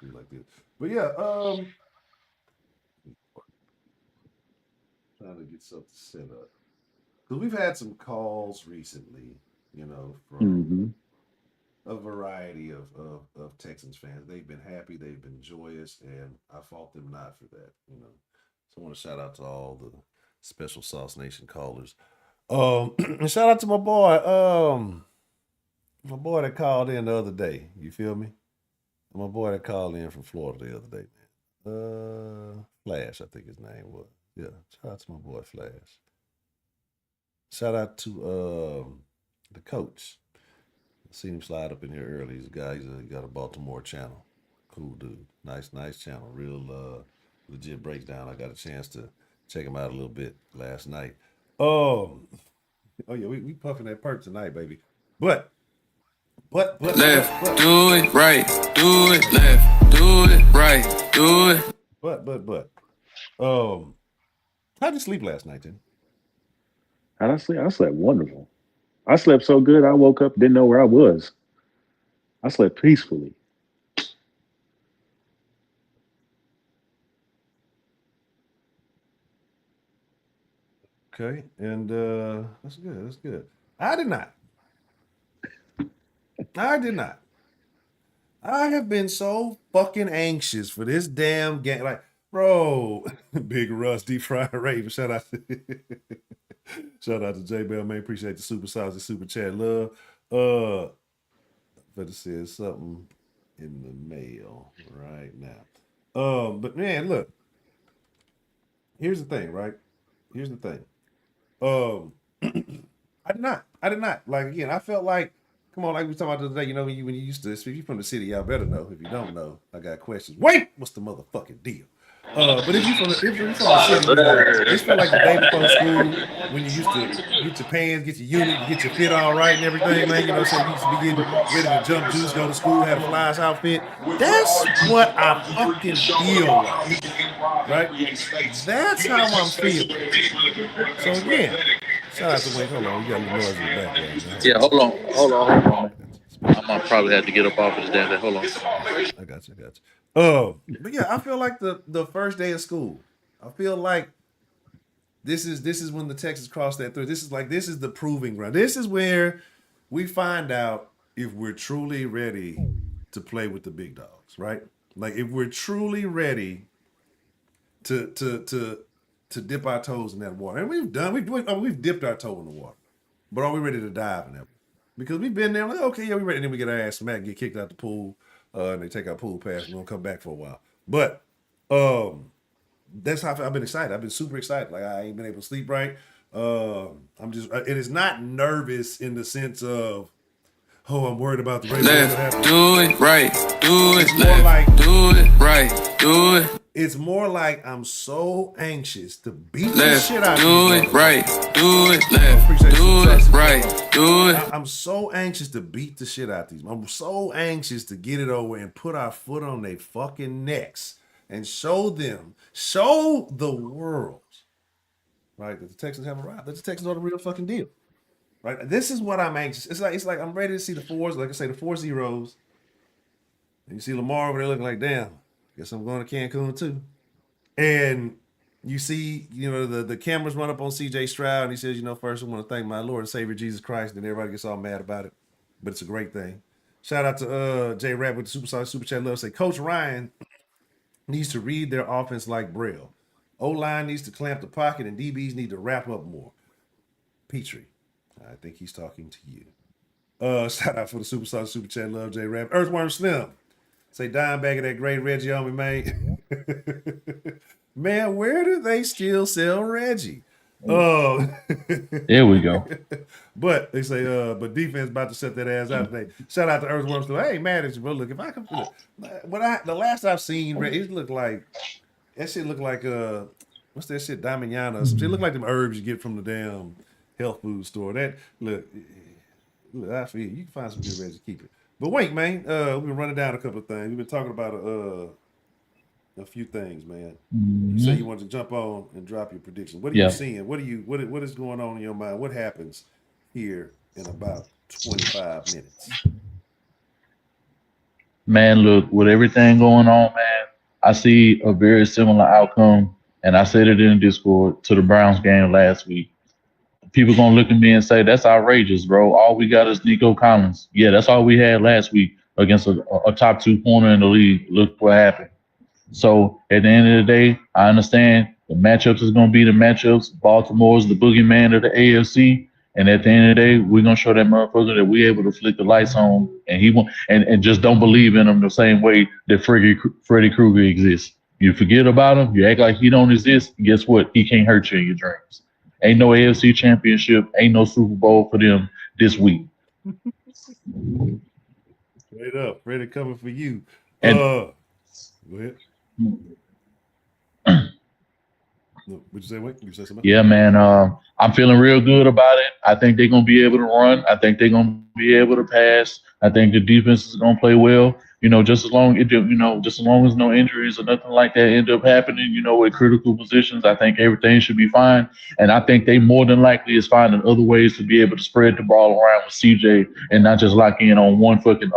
Like this. But yeah, trying to get something set up because we've had some calls recently. You know, from a variety of Texans fans. They've been happy, they've been joyous, and I fault them not for that, you know. So I want to shout out to all the Special Sauce Nation callers. And shout out to my boy that called in the other day. You feel me? My boy that called in from Florida the other day, man. Flash, I think his name was. Yeah, shout out to my boy Flash. Shout out to the coach. Seen him slide up in here early. He's a guy. He's got a Baltimore channel. Cool dude. Nice channel. Real legit breakdown. I got a chance to check him out a little bit last night. Oh yeah, we puffing that perk tonight, baby. But left, do it right, do it left, do it right, do it. But how'd you sleep last night, Tim? How'd I sleep? I slept wonderful. I slept so good, I woke up, didn't know where I was. I slept peacefully. Okay, and that's good. I did not. I have been so fucking anxious for this damn game. Like, bro, Big Russ, deep fried Raven. Shout out to J Bell, man. Appreciate the super size, the super chat. Love. Better say something in the mail right now. But man, look. Here's the thing, right? Here's the thing. I did not. Like again, I felt like, come on, like we were talking about the other day, you know, when you used to, if you're from the city, y'all better know. If you don't know, I got questions. Wait, what's the motherfucking deal? But if you're from the city, it's feel like the day before school when you used to get your pants, get your unit, get your fit all right and everything, man. You know, so you used to be getting ready to jump juice, go to school, have a flyers outfit. That's what I fucking feel like, right? That's how I'm feeling. So again, shout out to Wayne. Hold on, you got a little noise in the background. Yeah, hold on. I might probably have to get up off of this damn thing. Hold on. I got you. But yeah, I feel like the first day of school. I feel like this is when the Texans cross that through. This is the proving ground. This is where we find out if we're truly ready to play with the big dogs, right? Like if we're truly ready to dip our toes in that water, and we've dipped our toe in the water, but are we ready to dive in that? Because we've been there, like, okay, yeah, we're ready. And then we get our ass smacked, get kicked out the pool, and they take our pool pass, and we don't come back for a while. But that's how I've been excited. I've been super excited. Like I ain't been able to sleep right. I'm just, it is not nervous in the sense of, oh, I'm worried about the race. Left, do it right, do it It's more like, do it right, do it. It's more like I'm so anxious to beat the Left, shit out of do these it right, do it Appreciate left, do it right, do it. I'm so anxious to beat the shit out of these. I'm so anxious to get it over and put our foot on their fucking necks and show the world, right, that the Texans have arrived. That the Texans are the real fucking deal. Right? This is what I'm anxious. It's like I'm ready to see the fours, like I say, the 4 zeros. And you see Lamar over there looking like, damn, guess I'm going to Cancun too. And you see, the cameras run up on CJ Stroud, and he says, first I want to thank my Lord and Savior Jesus Christ. And everybody gets all mad about it. But it's a great thing. Shout out to J Rap with the Super Chat Love. Say, Coach Ryan needs to read their offense like Braille. O-line needs to clamp the pocket, and DBs need to wrap up more. Petrie, I think he's talking to you. Shout out for the Super Chat Love, J Rap. Earthworm Slim. Say, dime bag of that great Reggie on me, man. Man, where do they still sell Reggie? There we go. But they say, but defense about to set that ass out today. Shout out to Earthworm Slim. I ain't mad at you, bro. Look, if I can, the last I've seen, it looked like that shit looked like what's that shit, Damiana? It looked like them herbs you get from the damn health food store. That look, I feel you can find some good Reggie, keep it. But wait, man, we've been running down a couple of things. We've been talking about a few things, man. You say you wanted to jump on and drop your prediction. What are you seeing? What is going on in your mind? What happens here in about 25 minutes? Man, look, with everything going on, man, I see a very similar outcome, and I said it in the Discord, to the Browns game last week. People gonna look at me and say, that's outrageous, bro. All we got is Nico Collins. Yeah, that's all we had last week against a top 2 corner in the league. Look what happened. So at the end of the day, I understand the matchups is gonna be the matchups. Baltimore's the boogeyman of the AFC. And at the end of the day, we're gonna show that motherfucker that we're able to flick the lights on, and he won't, and just don't believe in him the same way that Freddy Krueger exists. You forget about him, you act like he don't exist. Guess what? He can't hurt you in your dreams. Ain't no AFC championship, ain't no Super Bowl for them this week. Straight up, Freddy coming for you. And, go ahead. What you say? What you say? Something? Yeah, man. I'm feeling real good about it. I think they're gonna be able to run. I think they're gonna be able to pass. I think the defense is gonna play well. Just as long as no injuries or nothing like that end up happening, at critical positions, I think everything should be fine. And I think they more than likely is finding other ways to be able to spread the ball around with CJ and not just lock in on one fucking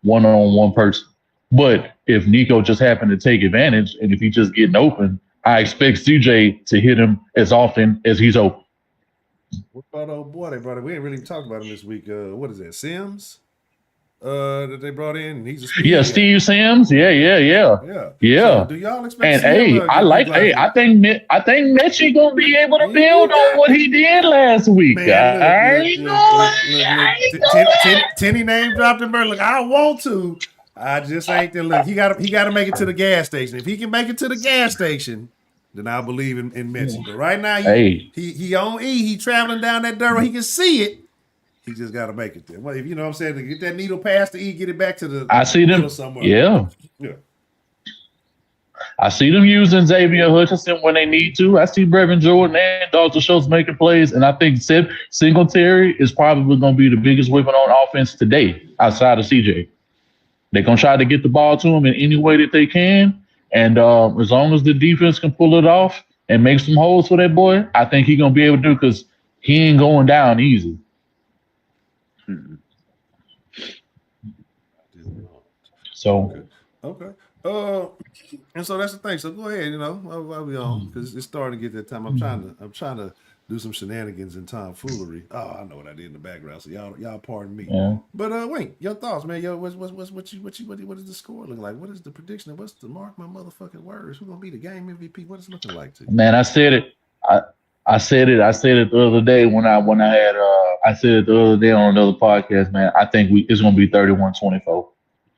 one-on-one person. But if Nico just happened to take advantage, and if he's just getting open, I expect CJ to hit him as often as he's open. What about old boy they brought in? We ain't really talked about him this week. What is that, Sims? That they brought in. He's a Steve Sims. Yeah. So do y'all expect? And I think Mitchie gonna be able to build on what he did last week. Tenny name dropped him. Look, I want to. I just ain't there. Look, he got to make it to the gas station. If he can make it to the gas station, then I believe in Mitchie. But right now, he on E. He traveling down that dirt. He can see it. He just got to make it there. Well, if you know what I'm saying, to get that needle past the E, get it back to the. I see them somewhere. Yeah. I see them using Xavier Hutchinson when they need to. I see Brevin Jordan and Dalton Schultz making plays, and I think Singletary is probably going to be the biggest weapon on offense today outside of CJ. They're going to try to get the ball to him in any way that they can, and as long as the defense can pull it off and make some holes for that boy, I think he's going to be able to do, because he ain't going down easy. So okay. And so that's the thing. So go ahead, while we on, because it's starting to get that time. I'm trying to do some shenanigans and tomfoolery. Oh, I know what I did in the background. So y'all pardon me. Yeah. But Wink, your thoughts, man. Yo, what is the score looking like? What is the prediction? What's the mark my motherfucking words? Who's gonna be the game MVP? What is it looking like to you? Man, I said it. I said it. I said it the other day when I had. I said it the other day on another podcast. Man, I think it's gonna be 31-24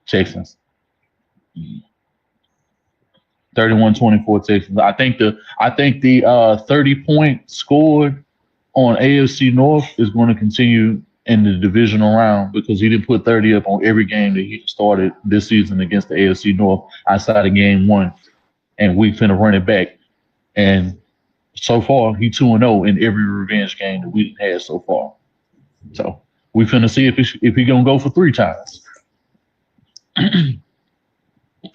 Texans. 31-24 Texans. I think the 30-point scored on AFC North is going to continue in the divisional round because he didn't put 30 up on every game that he started this season against the AFC North outside of game 1, and we finna run it back. And so far, he 2-0 in every revenge game that we had so far. So we finna see if he gonna go for 3 times.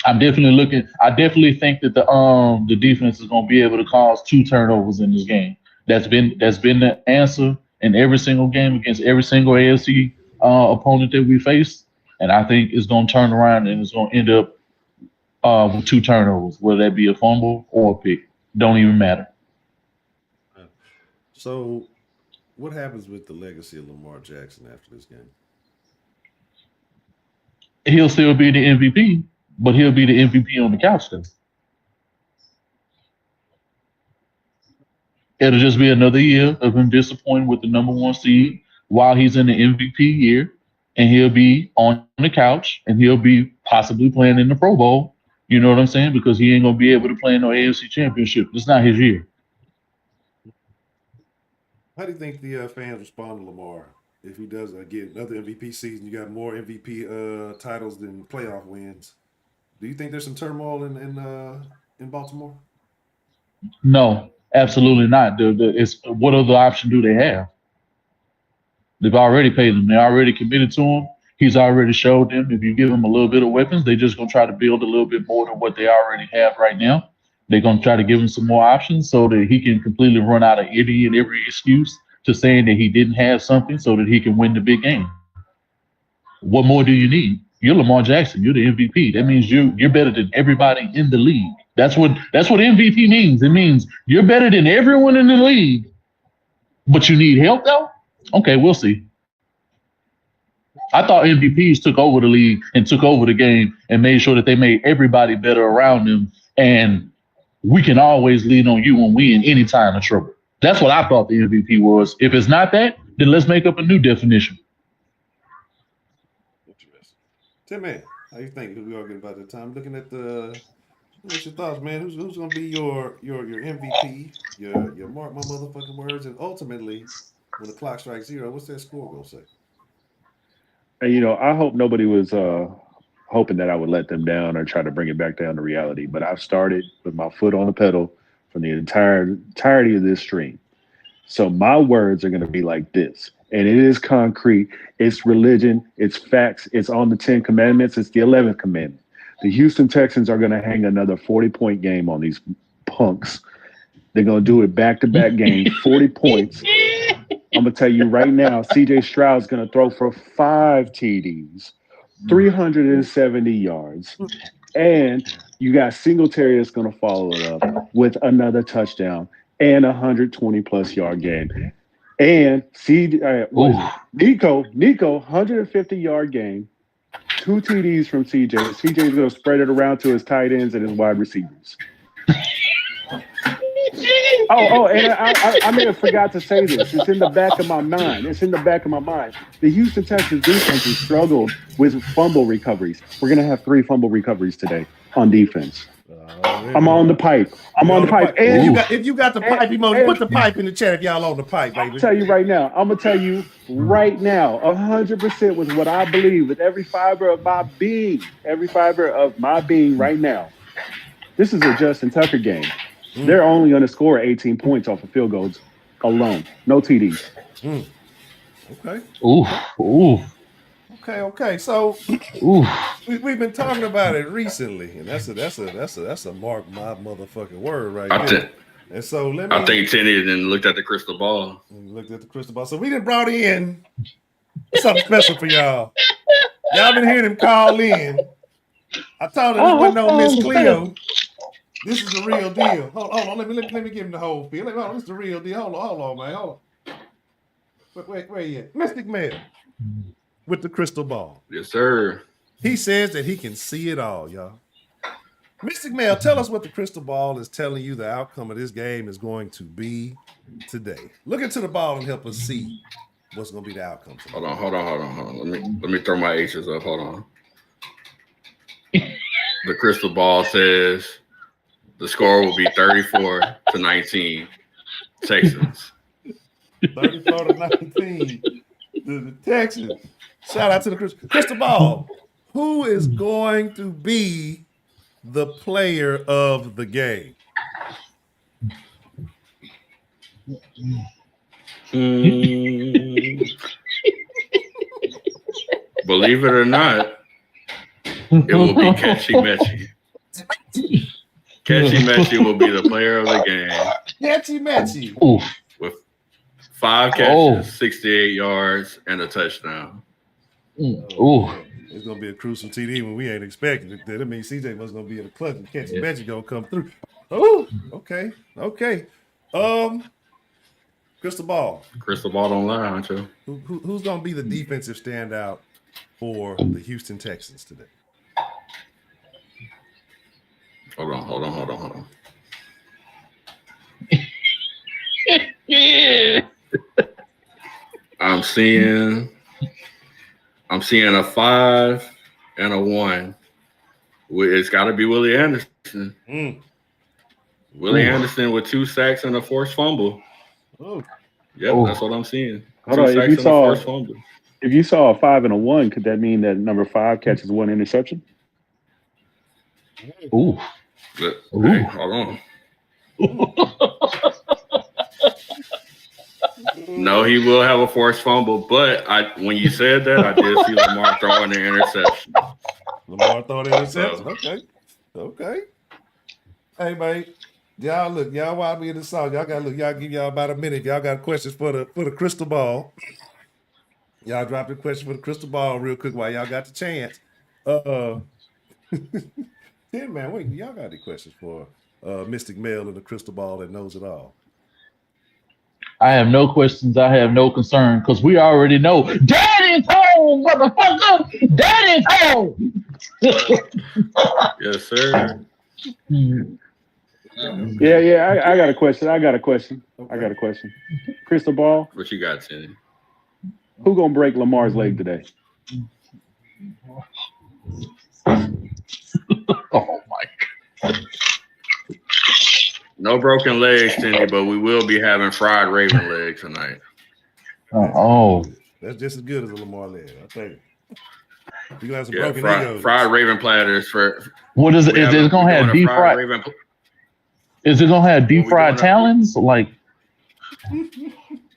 I'm definitely looking. I definitely think that the defense is gonna be able to cause 2 turnovers in this game. That's been the answer in every single game against every single AFC opponent that we faced, and I think it's gonna turn around and it's gonna end up with 2 turnovers, whether that be a fumble or a pick. Don't even matter. So, what happens with the legacy of Lamar Jackson after this game? He'll still be the MVP, but he'll be the MVP on the couch then. It'll just be another year of him disappointed with the number 1 seed while he's in the MVP year, and he'll be on the couch, and he'll be possibly playing in the Pro Bowl. You know what I'm saying? Because he ain't going to be able to play in no AFC Championship. It's not his year. How do you think the fans respond to Lamar if he does get another MVP season? You got more MVP titles than playoff wins. Do you think there's some turmoil in Baltimore? No, absolutely not. It's what other option do they have? They've already paid him. They already committed to him. He's already showed them if you give him a little bit of weapons, they're just going to try to build a little bit more than what they already have right now. They're going to try to give him some more options so that he can completely run out of any and every excuse to saying that he didn't have something so that he can win the big game. What more do you need? You're Lamar Jackson. You're the MVP. That means you're better than everybody in the league. That's what MVP means. It means you're better than everyone in the league, but you need help though? Okay, we'll see. I thought MVPs took over the league and took over the game and made sure that they made everybody better around them, and we can always lean on you when we in any time of trouble. That's what I thought the MVP was. If it's not that, then let's make up a new definition. Interesting. Tim, man, how you think? We are getting about the time. Looking at what's your thoughts, man? Who's going to be your MVP? Your mark my motherfucking words, and ultimately, when the clock strikes 0, what's that score going to say? And, I hope nobody was hoping that I would let them down or try to bring it back down to reality. But I've started with my foot on the pedal for the entirety of this stream. So my words are going to be like this. And it is concrete. It's religion. It's facts. It's on the 10 commandments. It's the 11th commandment. The Houston Texans are going to hang another 40-point game on these punks. They're going to do it back-to-back games, 40 points. I'm going to tell you right now, C.J. Stroud's going to throw for 5 TDs, 370 yards, and you got Singletary that's going to follow it up with another touchdown and a 120-plus yard game. And Nico, 150-yard game, 2 TDs from C.J. C.J.'s going to spread it around to his tight ends and his wide receivers. And I may have forgot to say this. It's in the back of my mind. The Houston Texans defense has struggled with fumble recoveries. We're going to have 3 fumble recoveries today on defense. I'm on the pipe. And if you got the pipe emoji, put the pipe in the chat if y'all on the pipe, baby. I'm going to tell you right now, 100% with what I believe, with every fiber of my being right now. This is a Justin Tucker game. They're only going to score 18 points off of field goals alone. No TDs. Okay. Ooh. Okay. So we've been talking about it recently, and that's a mark my motherfucking word right there. And so I think Tenny then looked at the crystal ball. So we done brought in something special for y'all. Y'all been hearing him call in. I told him it wasn't no Miss Cleo. This is the real deal. Hold on. Let me give him the whole feel. Hold on, this is the real deal. Hold on, man. Hold on. Wait, where you at? Mystic Mel with the crystal ball. Yes, sir. He says that he can see it all, y'all. Mystic Mel, tell us what the crystal ball is telling you the outcome of this game is going to be today. Look into the ball and help us see what's going to be the outcome today. Hold on. Let me throw my H's up. Hold on. The crystal ball says the score will be 34-19. Texans. 34-19. The Texans. Shout out to the crystal ball. Who is going to be the player of the game? Believe it or not, it will be Catchy Metchy. Catchy Metchy will be the player of the game. Catchy Metchy. With 5 catches, 68 yards, and a touchdown. It's going to be a crucial TD when we ain't expecting it. That means CJ was going to be in the clutch and Catchy Metchy going to come through. Oh, okay. Crystal ball. Crystal ball don't lie, honcho. Who's going to be the defensive standout for the Houston Texans today? Hold on. I'm seeing a 5 and a 1. It's got to be Willie Anderson. Willie Anderson with 2 sacks and a forced fumble. Yep, that's what I'm seeing. Hold on, if you saw a 5 and a 1, could that mean that number 5 catches 1 interception? Hey, hold on. No, he will have a forced fumble, but when you said that, I did see Lamar throwing the interception. Lamar throwing the interception? Okay. Hey, man. Y'all while we in the song, y'all give y'all about a minute. Y'all got questions for the crystal ball. Y'all drop the question for the crystal ball real quick while y'all got the chance. Man, wait, y'all got any questions for Mystic Mel and the crystal ball that knows it all? I have no questions. I have no concern because we already know Daddy's home, motherfucker. Daddy's home. Yes, sir. Yeah. I got a question. Okay. Crystal ball. What you got, Tenny? Who gonna break Lamar's leg today? Oh my God. No broken legs, Tenny, but we will be having fried raven leg tonight. That's just as good as a Lamar leg. I'll tell you. You gonna have some broken egos. Fried raven platters for. What is it? Is it gonna have deep fried? Is it gonna have deep fried talons? Like.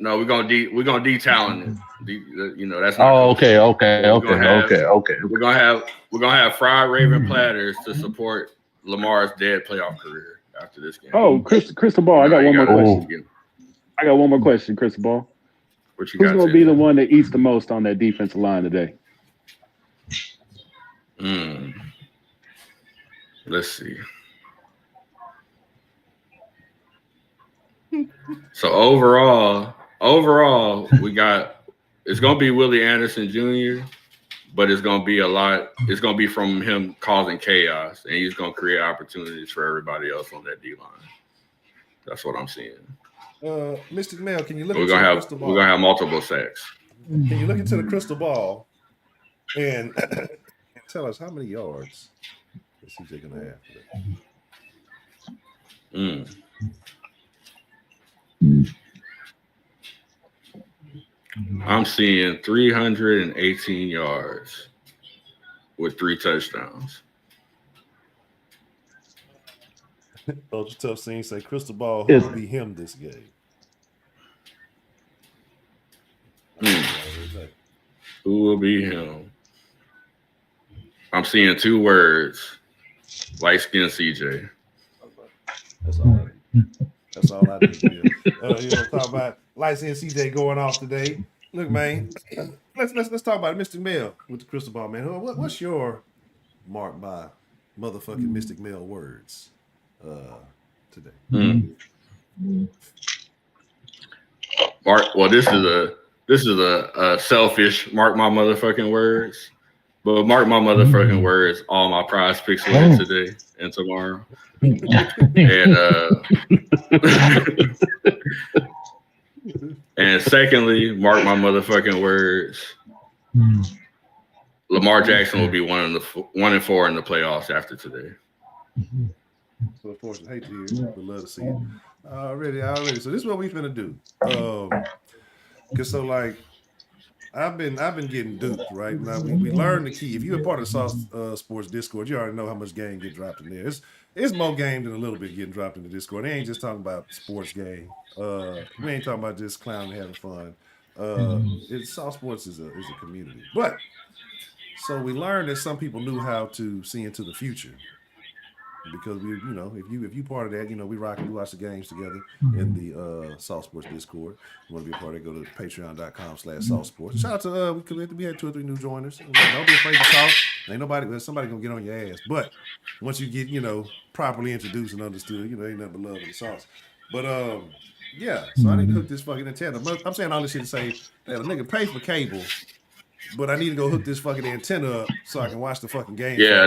No, we're gonna de-talon it. That's not. Oh, okay. We're gonna have fried raven platters to support Lamar's dead playoff career after this game. Oh, crystal ball. I got one more question. I got one more question, crystal ball. Who's gonna be the one that eats the most on that defensive line today? Let's see. So overall, it's gonna be Willie Anderson Jr., but it's gonna be it's gonna be from him causing chaos, and he's gonna create opportunities for everybody else on that D line. That's what I'm seeing. Mystic Mel, can you look into the crystal ball? We're gonna have multiple sacks. Can you look into the crystal ball and tell us how many yards is CJ gonna have today? I'm seeing 318 yards with 3 touchdowns. Ultra Tough Scene say crystal ball will be him this game. Who will be him? I'm seeing 2 words. Light skin CJ. That's all I need. Talk about light skin CJ going off today. Look, man, let's talk about Mystic Mel with the crystal ball, man. What's your mark by motherfucking Mystic Mel words? today. Mark, well, this is a selfish mark my motherfucking words, but mark my motherfucking words. All my prize picks win today and tomorrow, and and secondly, mark my motherfucking words. Lamar Jackson will be 1-4 in the playoffs after today. So unfortunately, hate to hear it, but love to see it. Already. So this is what we finna do. Cause so like I've been getting duped, right? Now we learned the key. If you're a part of the Sauce Sports Discord, you already know how much game get dropped in there. It's more game than a little bit getting dropped in the Discord. They ain't just talking about sports game. We ain't talking about just clowning and having fun. Sauce Sports is a community. But so we learned that some people knew how to see into the future. Because we, if you part of that, we watch the games together in the Sauce Sports Discord. You want to be a part of it, go to patreon.com/Sauce Sports. Shout out to we had 2 or 3 new joiners. Don't be afraid to talk. Ain't somebody gonna get on your ass. But once you get, properly introduced and understood, ain't nothing but love in the sauce. But yeah, so I need to hook this fucking antenna. I'm saying all this shit to say that a nigga pay for cable, but I need to go hook this fucking antenna up so I can watch the fucking game. Yeah,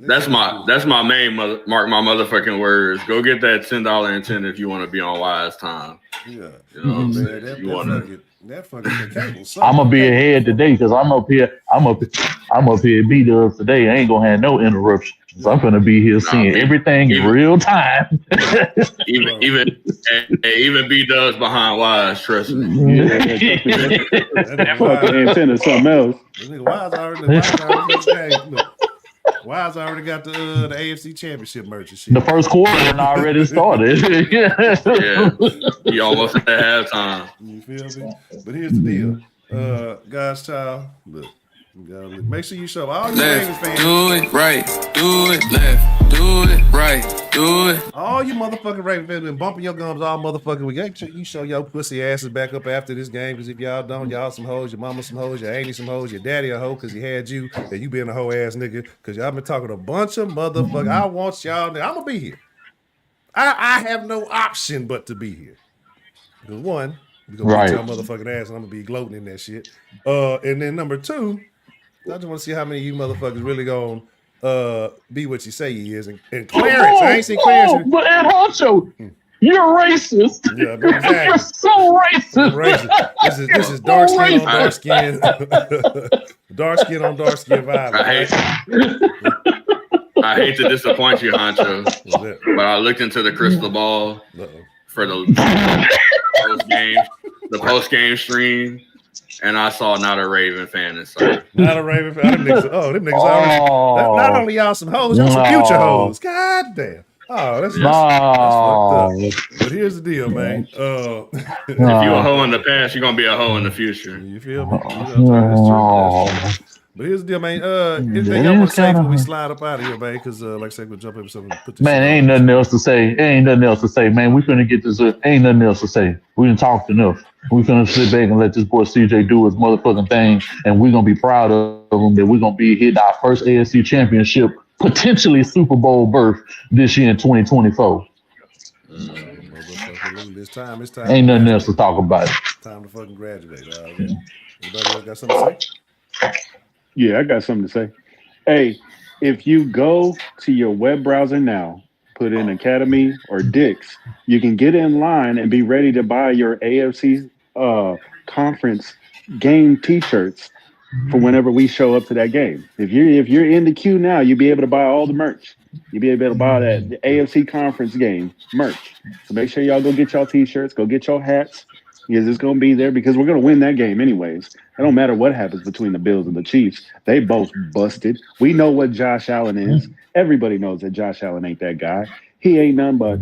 that's my main mark my motherfucking words. Go get that $10 antenna if you want to be on Wise Time. Yeah, man, that fucking cable. I'm gonna be ahead today because I'm up here at B-Dubs today. I ain't gonna have no interruptions. So I'm gonna be here seeing everything in real time. even B-Dubs behind Wise, trust me. That fucking antenna is something else. Wise already got the AFC Championship merch and shit. The first quarter already started. Yeah, you almost at halftime. You feel me? But here's the deal, God's child. Look, make sure you show all your Ravens fans. Do it right, do it left, do it right, do it. All you motherfucking Ravens fans been bumping your gums all motherfucking week. You show your pussy asses back up after this game, because if y'all don't, y'all some hoes, your mama some hoes, your auntie some hoes, your daddy a hoe because he had you, and you been a hoe ass nigga, because y'all been talking a bunch of motherfuckers. I want y'all, I'm gonna be here. I have no option but to be here. Because one, we're gonna beat y'all motherfucking ass, and I'm gonna be gloating in that shit. And then number 2, I just want to see how many of you motherfuckers really gonna be what you say he is. And Clarence, I ain't seen Clarence. But Ed Honcho, you're racist. Yeah, exactly. You're so racist. This is dark skin on dark skin. Dark skin on dark skin vibe. I hate to disappoint you, Honcho, but I looked into the crystal ball for the post-game stream, and I saw not a Raven fan inside. Not a Raven fan. Them niggas already. Not only y'all some hoes, y'all some future hoes. God damn. Oh, that's fucked up. But here's the deal, man. If you a hoe in the past, you're gonna be a hoe in the future. You feel me? That's true. But here's the deal, man. Anything y'all want to say before we slide up out of here, man? Because, like I said, we'll jump in with something. Man, ain't nothing else to say. Man, we finna get this. Ain't nothing else to say. We done talked enough. We finna sit back and let this boy CJ do his motherfucking thing, and we're gonna be proud of him that we're gonna be hitting our first AFC Championship, potentially Super Bowl berth this year in 2024. It's time. Ain't nothing else to talk about. Time to fucking graduate. Anybody else got something to say? Yeah, I got something to say. Hey, if you go to your web browser now, put in Academy or Dix, you can get in line and be ready to buy your AFC conference game T-shirts for whenever we show up to that game. If you're in the queue now, you'll be able to buy all the merch. You'll be able to buy the AFC conference game merch. So make sure y'all go get y'all T-shirts, go get your hats. Because it's going to be there, because we're going to win that game anyways. It don't matter what happens between the Bills and the Chiefs. They both busted. We know what Josh Allen is. Everybody knows that Josh Allen ain't that guy. He ain't nothing but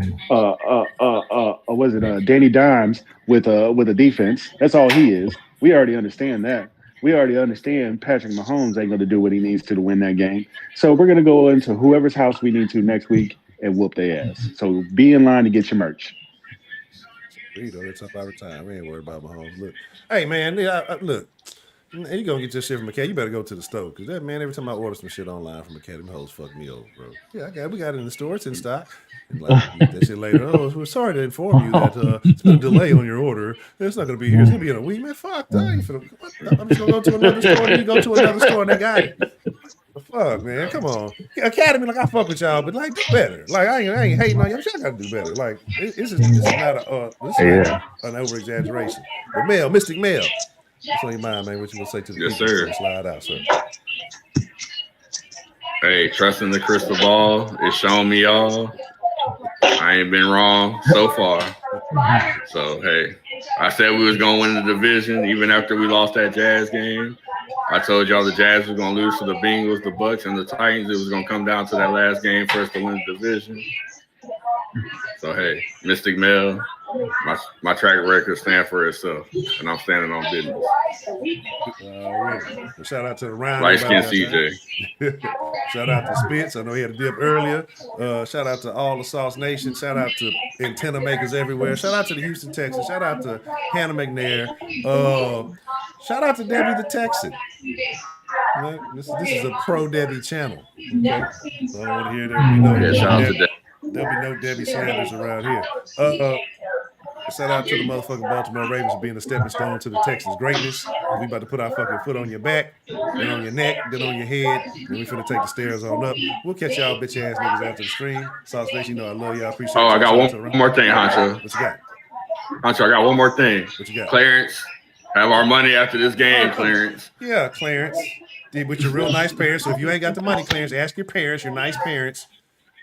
Danny Dimes with a defense. That's all he is. We already understand that. We already understand Patrick Mahomes ain't going to do what he needs to win that game. So we're going to go into whoever's house we need to next week and whoop their ass. So be in line to get your merch. That's up our time. We ain't worried about Mahomes. Look, hey man, look. And you gonna get your shit from Academy. You better go to the store because that man. Every time I order some shit online from Academy, hoes fuck me over, bro. Yeah, we got it in the store. It's in stock. And like, you get that shit later. Oh, we're sorry to inform you that it's been a delay on your order. It's not gonna be here. It's gonna be in a week, man. Fuck that. I'm just gonna go to another store. And you go to another store and they got it. The fuck, man. Come on, Academy. Like I fuck with y'all, but like do better. Like I ain't hating on y'all. Y'all gotta do better. Like this is not an over exaggeration. But Mel, Mystic Mel. What's on your mind, man? What you want to say to the Yes, people? sir. Slide out, sir. Hey, trusting the crystal ball. It's shown me all. I ain't been wrong so far. So, hey, I said we was going to win the division even after we lost that Jazz game. I told y'all the Jazz was going to lose to the Bengals, the Bucks, and the Titans. It was going to come down to that last game for us to win the division. So, hey, Mystic Mel, my track record stands for itself, and I'm standing on business. Well, shout out to the round. Light skin CJ. Shout out to Spitz. I know he had a dip earlier. Shout out to all the Sauce Nation. Shout out to antenna makers everywhere. Shout out to the Houston Texans. Shout out to Hannah McNair. Shout out to Debbie the Texan. This is a pro Debbie channel. Okay? So I don't want to hear there. Shout out to Debbie. There'll be no Debbie Sanders around here. Shout out to the motherfucking Baltimore Ravens for being a stepping stone to the Texans' greatness. We about to put our fucking foot on your back, then on your neck, then on your head, and we finna take the stairs on up. We'll catch y'all bitch ass niggas after the stream. Sauce Nation, you know I love y'all. Appreciate y'all. I got one more thing, Honcho. What you got? Honcho, I got one more thing. What you got? Clarence, have our money after this game, Clarence. Yeah, Clarence. With your real nice parents. So if you ain't got the money, Clarence, ask your parents, your nice parents,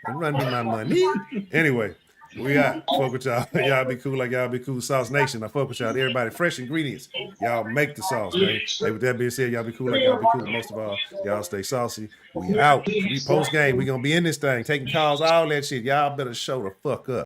and run me my money. Anyway. We out. Fuck with y'all. Y'all be cool like y'all be cool. Sauce Nation. I fuck with y'all. Everybody, fresh ingredients. Y'all make the sauce, man. Hey, with that being said, y'all be cool like y'all be cool. Most of all, y'all stay saucy. We out. We post game. We gonna be in this thing, taking calls, all that shit. Y'all better show the fuck up.